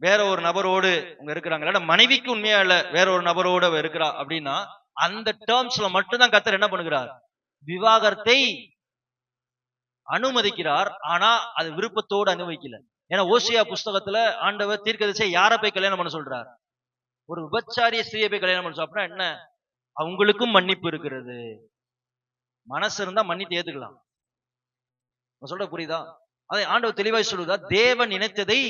வேற ஒரு நபரோடு அவங்க இருக்கிறாங்க, இல்ல மனைவிக்கு உண்மையா இல்ல வேற ஒரு நபரோட இருக்கிறா அப்படின்னா அந்த டேர்ம்ஸ்ல மட்டும்தான் கர்த்தர் என்ன பண்ணுகிறார்? விவாகரத்தை அனுமதிக்கிறார். ஆனா அது விருப்பத்தோடு அனுமதிக்கல. ஏன்னா ஓசியா புஸ்தகத்துல ஆண்டவர் தீர்க்கதரிசியை யாரை போய் கல்யாணம் பண்ண சொல்றார்? ஒரு விபச்சாரிய ஸ்திரியை போய் கல்யாணம் பண்ண சொல்றா. என்ன? அவங்களுக்கும் மன்னிப்பு இருக்கிறது. மனசு இருந்தா மன்னித்து ஏத்துக்கலாம். சொல்ற புரியுதா? அதை ஆண்டவர் தெளிவாய் சொல்லுதா, தேவன் நினைத்ததை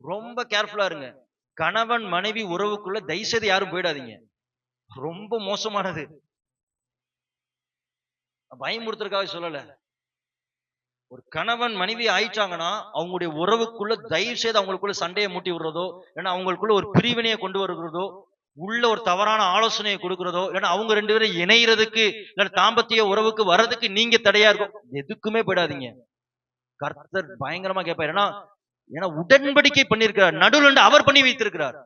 ரொம்ப கேர்ஃபுல்லா இருங்க. கணவன் மனைவி உறவுக்குள்ள தயவுசெய்து யாரும் போயிடாதீங்க. ரொம்ப மோசமானது. பயமுறுத்துறதுக்காக சொல்லல. ஒரு கணவன் மனைவி ஆயிட்டாங்கன்னா அவங்களுடைய உறவுக்குள்ள தயவு செய்து அவங்களுக்குள்ள சண்டையை மூட்டி விடுறதோ, இல்லைன்னா அவங்களுக்குள்ள ஒரு பிரிவினையை கொண்டு வருகிறதோ, உள்ள ஒரு தவறான ஆலோசனையை கொடுக்கிறதோ, இல்லைன்னா அவங்க 2 பேரும் இணையறதுக்கு, இல்ல தாம்பத்திய உறவுக்கு வர்றதுக்கு நீங்க தடையா இருக்கும், எதுக்குமே போயிடாதீங்க. கர்த்தர் பயங்கரமா கேட்பார். ஏன்னா உடன்படிக்கை பண்ணிருக்கிறார், நடுவுல அவர் பண்ணி வைத்திருக்கிறார்.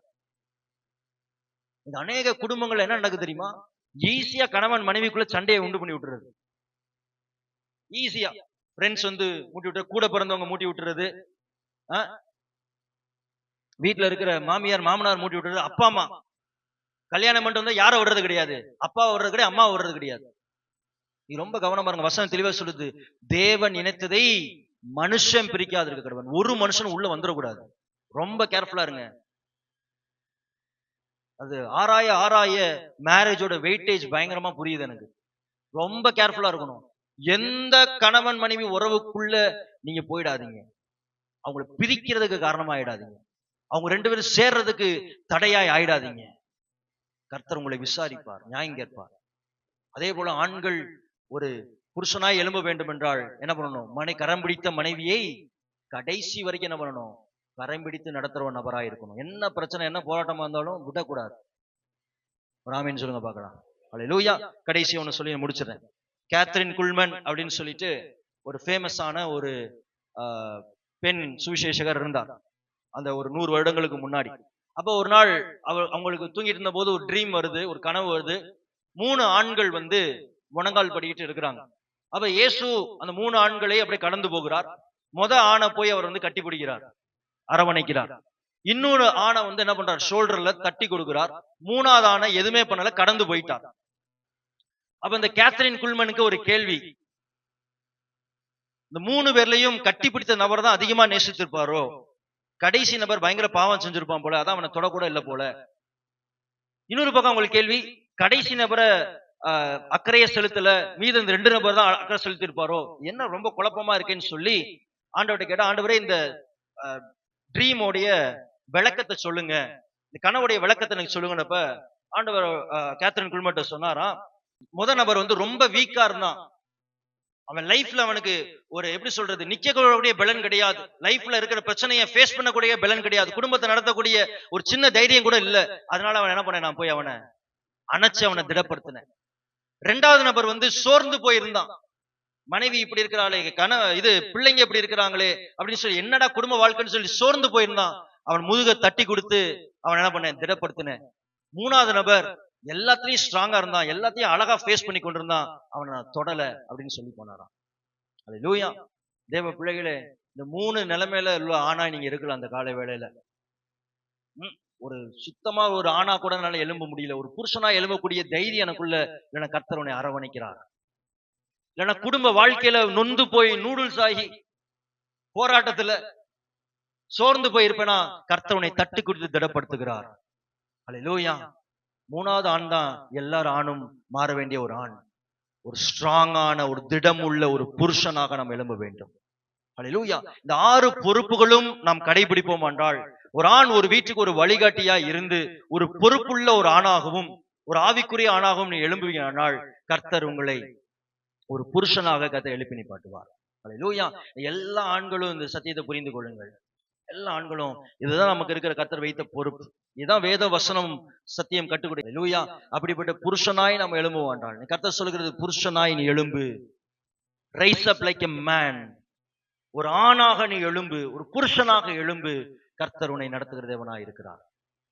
இந்த அநேக குடும்பங்கள் என்ன நடக்குது தெரியுமா? ஈஸியா கணவன் மனைவிக்குள்ள சண்டையை உண்டு பண்ணி விட்டுறது. ஈஸியா ஃப்ரெண்ட்ஸ் வந்து மூட்டி விட்டுறது, கூட பிறந்தவங்க மூட்டி விட்டுறது, வீட்டுல இருக்கிற மாமியார் மாமனார் மூட்டி விட்டுறது, அப்பா அம்மா கல்யாணம் பண்ணிட்டு வந்தா யாரை விடுறது கிடையாது, அப்பா விடுறது கிடையாது, அம்மா விடுறது கிடையாது. நீ ரொம்ப கவனமா இருங்க. வசனம் தெளிவா சொல்லுது, தேவன் இணைத்ததை மனுஷன் பிரிக்காது இருக்க கடவன். ஒரு மனுஷன் உள்ள வந்துடக்கூடாது. ரொம்ப கேர்ஃபுல்லா இருங்க. அது ஆராய மேரேஜோட வெயிட்டேஜ் பயங்கரமா புரியுது எனக்கு. ரொம்ப கேர்ஃபுல்லா இருக்கணும். எந்த கணவன் மனைவி உறவுக்குள்ள நீங்க போயிடாதீங்க. அவங்களை பிரிக்கிறதுக்கு காரணமா ஆயிடாதீங்க. அவங்க 2 பேரும் சேர்றதுக்கு தடையாய் ஆயிடாதீங்க. கர்த்தர் உங்களை விசாரிப்பார், நியாயம் கேட்பார். அதே போல ஆண்கள் ஒரு புருஷனாய் எழும்ப வேண்டும் என்றால் என்ன பண்ணணும்? கரம் பிடித்த மனைவியை கடைசி வரைக்கும் என்ன பண்ணணும்? கரம் பிடித்து நடத்துற நபராய் இருக்கணும். என்ன பிரச்சனை, என்ன போராட்டமா இருந்தாலும் விடக்கூடாது. ஒரு ஆமீன் சொல்லுங்க பார்க்கலாம். அல்லேலூயா. கடைசி ஒண்ணு சொல்லி முடிச்சிடறேன். கேத்ரின் குல்மன் அப்படின்னு சொல்லிட்டு ஒரு ஃபேமஸான ஒரு பெண் சுவிசேஷகர் இருந்தார், அந்த ஒரு 100 வருடங்களுக்கு முன்னாடி. அப்போ ஒரு நாள் அவங்களுக்கு தூங்கிட்டு இருந்த போது ஒரு ட்ரீம் வருது, ஒரு கனவு வருது. 3 ஆண்கள் வந்து முழங்கால் படிக்கிட்டு இருக்கிறாங்க. அப்ப இயேசு அந்த 3 ஆண்களை அப்படியே கடந்து போகிறார். ஆணை போய் அவர் வந்து கட்டி பிடிக்கிறார், அரவணைக்கிறார். இன்னொரு ஆணை வந்து என்ன பண்றார்? ஷோல்டர்ல தட்டி கொடுக்கிறார். 3ஆவது ஆணை எதுவுமே பண்ணல, கடந்து போயிட்டார். அப்ப இந்த கேத்ரின் குல்மனுக்கு ஒரு கேள்வி, இந்த 3 பேர்லையும் கட்டி பிடித்த நபர் தான் அதிகமா நேசித்திருப்பாரோ, கடைசி நபர் பயங்கர பாவம் செஞ்சிருப்பான் போல, அதான் அவனை தொடக்கூட இல்லை போல. இன்னொரு பக்கம் உங்களுக்கு கேள்வி, கடைசி நபரை அக்கறைய செலுத்தல, மீது இந்த 2 நபர் தான் அக்கறை செலுத்திருப்பாரோ, என்ன ரொம்ப குழப்பமா இருக்கேன்னு சொல்லி ஆண்டவர்கிட்ட கேட்டா, ஆண்டவரே இந்த ட்ரீமோடைய விளக்கத்தை சொல்லுங்க, இந்த கனவுடைய விளக்கத்தை எனக்கு சொல்லுங்கன்னப்ப ஆண்டவர் கேத்ரின் குல்மன்ட்ட சொன்னாராம், நபர் வந்து ரொம்ப வீக்கா இருந்தான். அவன் லைஃப்ல அவனுக்கு ஒரு எப்படி சொல்றது, நிக்கக்கூடிய பலன் கிடையாது, லைஃப்ல இருக்கிற பிரச்சனையை ஃபேஸ் பண்ணக்கூடிய பலன் கிடையாது, குடும்பத்தை நடத்தக்கூடிய ஒரு சின்ன தைரியம் கூட இல்ல. அதனால அவன் என்ன பண்ண, நான் போய் அவனை அணைச்சு அவனை திடப்படுத்தினேன். 2ஆவது நபர் வந்து சோர்ந்து போயிருந்தான். மனைவி இப்படி இருக்கிறாளே, இது பிள்ளைங்க இப்படி இருக்கிறாங்களே அப்படின்னு சொல்லி, என்னடா குடும்ப வாழ்க்கைன்னு சொல்லி சோர்ந்து போயிருந்தான். அவன் முதுக தட்டி கொடுத்து அவன் என்ன பண்ண, திடப்படுத்தினேன். 3ஆவது நபர் எல்லாத்தையும் ஸ்ட்ராங்கா இருந்தான், எல்லாத்தையும் அழகா ஃபேஸ் பண்ணி கொண்டிருந்தான், அவனை நான் தொடல அப்படின்னு சொல்லி போனாராம். அல்லேலூயா. தேவ பிள்ளைகளே, இந்த 3 நிலைமையில உள்ள ஆணா நீங்க இருக்கலாம். அந்த காலை வேளையில ஒரு சுத்தமா ஒரு ஆணா கூட என்னால எழும்ப முடியல, ஒரு புருஷனா எழும்பக்கூடிய தைரியம் எனக்குள்ள இல்லைன்னா கர்த்தர் உன்னை அரவணைக்கிறார். இல்லைன்னா குடும்ப வாழ்க்கையில நொந்து போய் நூடுல்ஸ் ஆகி போராட்டத்துல சோர்ந்து போயிருப்பேனா, கர்த்தர் உன்னை தட்டி கொடுத்து திடப்படுத்துகிறார். அல்லேலூயா. 3ஆவது ஆண் தான் எல்லாரும் ஆணும் மாற வேண்டிய ஒரு ஆண், ஒரு ஸ்ட்ராங்கான ஒரு திடம் உள்ள ஒரு புருஷனாக நாம் எழும்ப வேண்டும். அல்லேலூயா. இந்த 6 பொறுப்புகளும் நாம் கடைபிடிப்போம் என்றால், ஒரு ஆண் ஒரு வீட்டுக்கு ஒரு வழிகாட்டியா இருந்து ஒரு பொறுப்புள்ள ஒரு ஆணாகவும் ஒரு ஆவிக்குரிய ஆணாகவும் நீ எழும்புவீங்கனால், கர்த்தர் உங்களை ஒரு புருஷனாக கர்த்தர் எழுப்பி நிப்பாட்டுவார். அல்லேலூயா. எல்லா ஆண்களும் இந்த சத்தியத்தை புரிந்து கொள்ளுங்கள். எல்லா ஆண்களும் இதுதான் நமக்கு இருக்கிற கர்த்தர் வைத்த பொறுப்பு. இதுதான் வேத வசனம் சத்தியம் கட்டுக்கொடு. அல்லேலூயா. அப்படிப்பட்ட புருஷனாய் நம்ம எழும்புவோம் என்றால், கர்த்தர் சொல்லுகிறது, புருஷனாய் நீ எழும்பு, rice up like a man. ஒரு ஆணாக நீ எழும்பு, ஒரு புருஷனாக எழும்பு. கர்த்தர் உன்னை நடத்துகிற தேவனாய் இருக்கிறார்.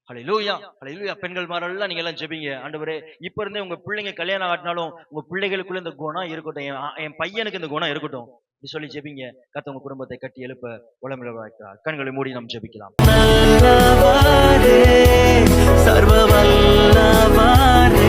ஹல்லேலூயா. ஹல்லேலூயா. பெண்கள் மாரெல்லாம் நீங்க எல்லாம் ஜெபிங்க, ஆண்டவரே இப்ப இருந்தே உங்க பிள்ளைங்க கல்யாணம் ஆட்டினாலும் உங்க பிள்ளைகளுக்குள்ள இந்த குணம் இருக்கட்டும், என் பையனுக்கு இந்த குணம் இருக்கட்டும் சொல்லி ஜெபிங்க. கர்த்தர் உங்க குடும்பத்தை கட்டி எழுப்ப உளமிழ வைக்கிறார். கண்களை மூடி நாம் ஜெபிக்கலாம். சர்வ வல்லவரே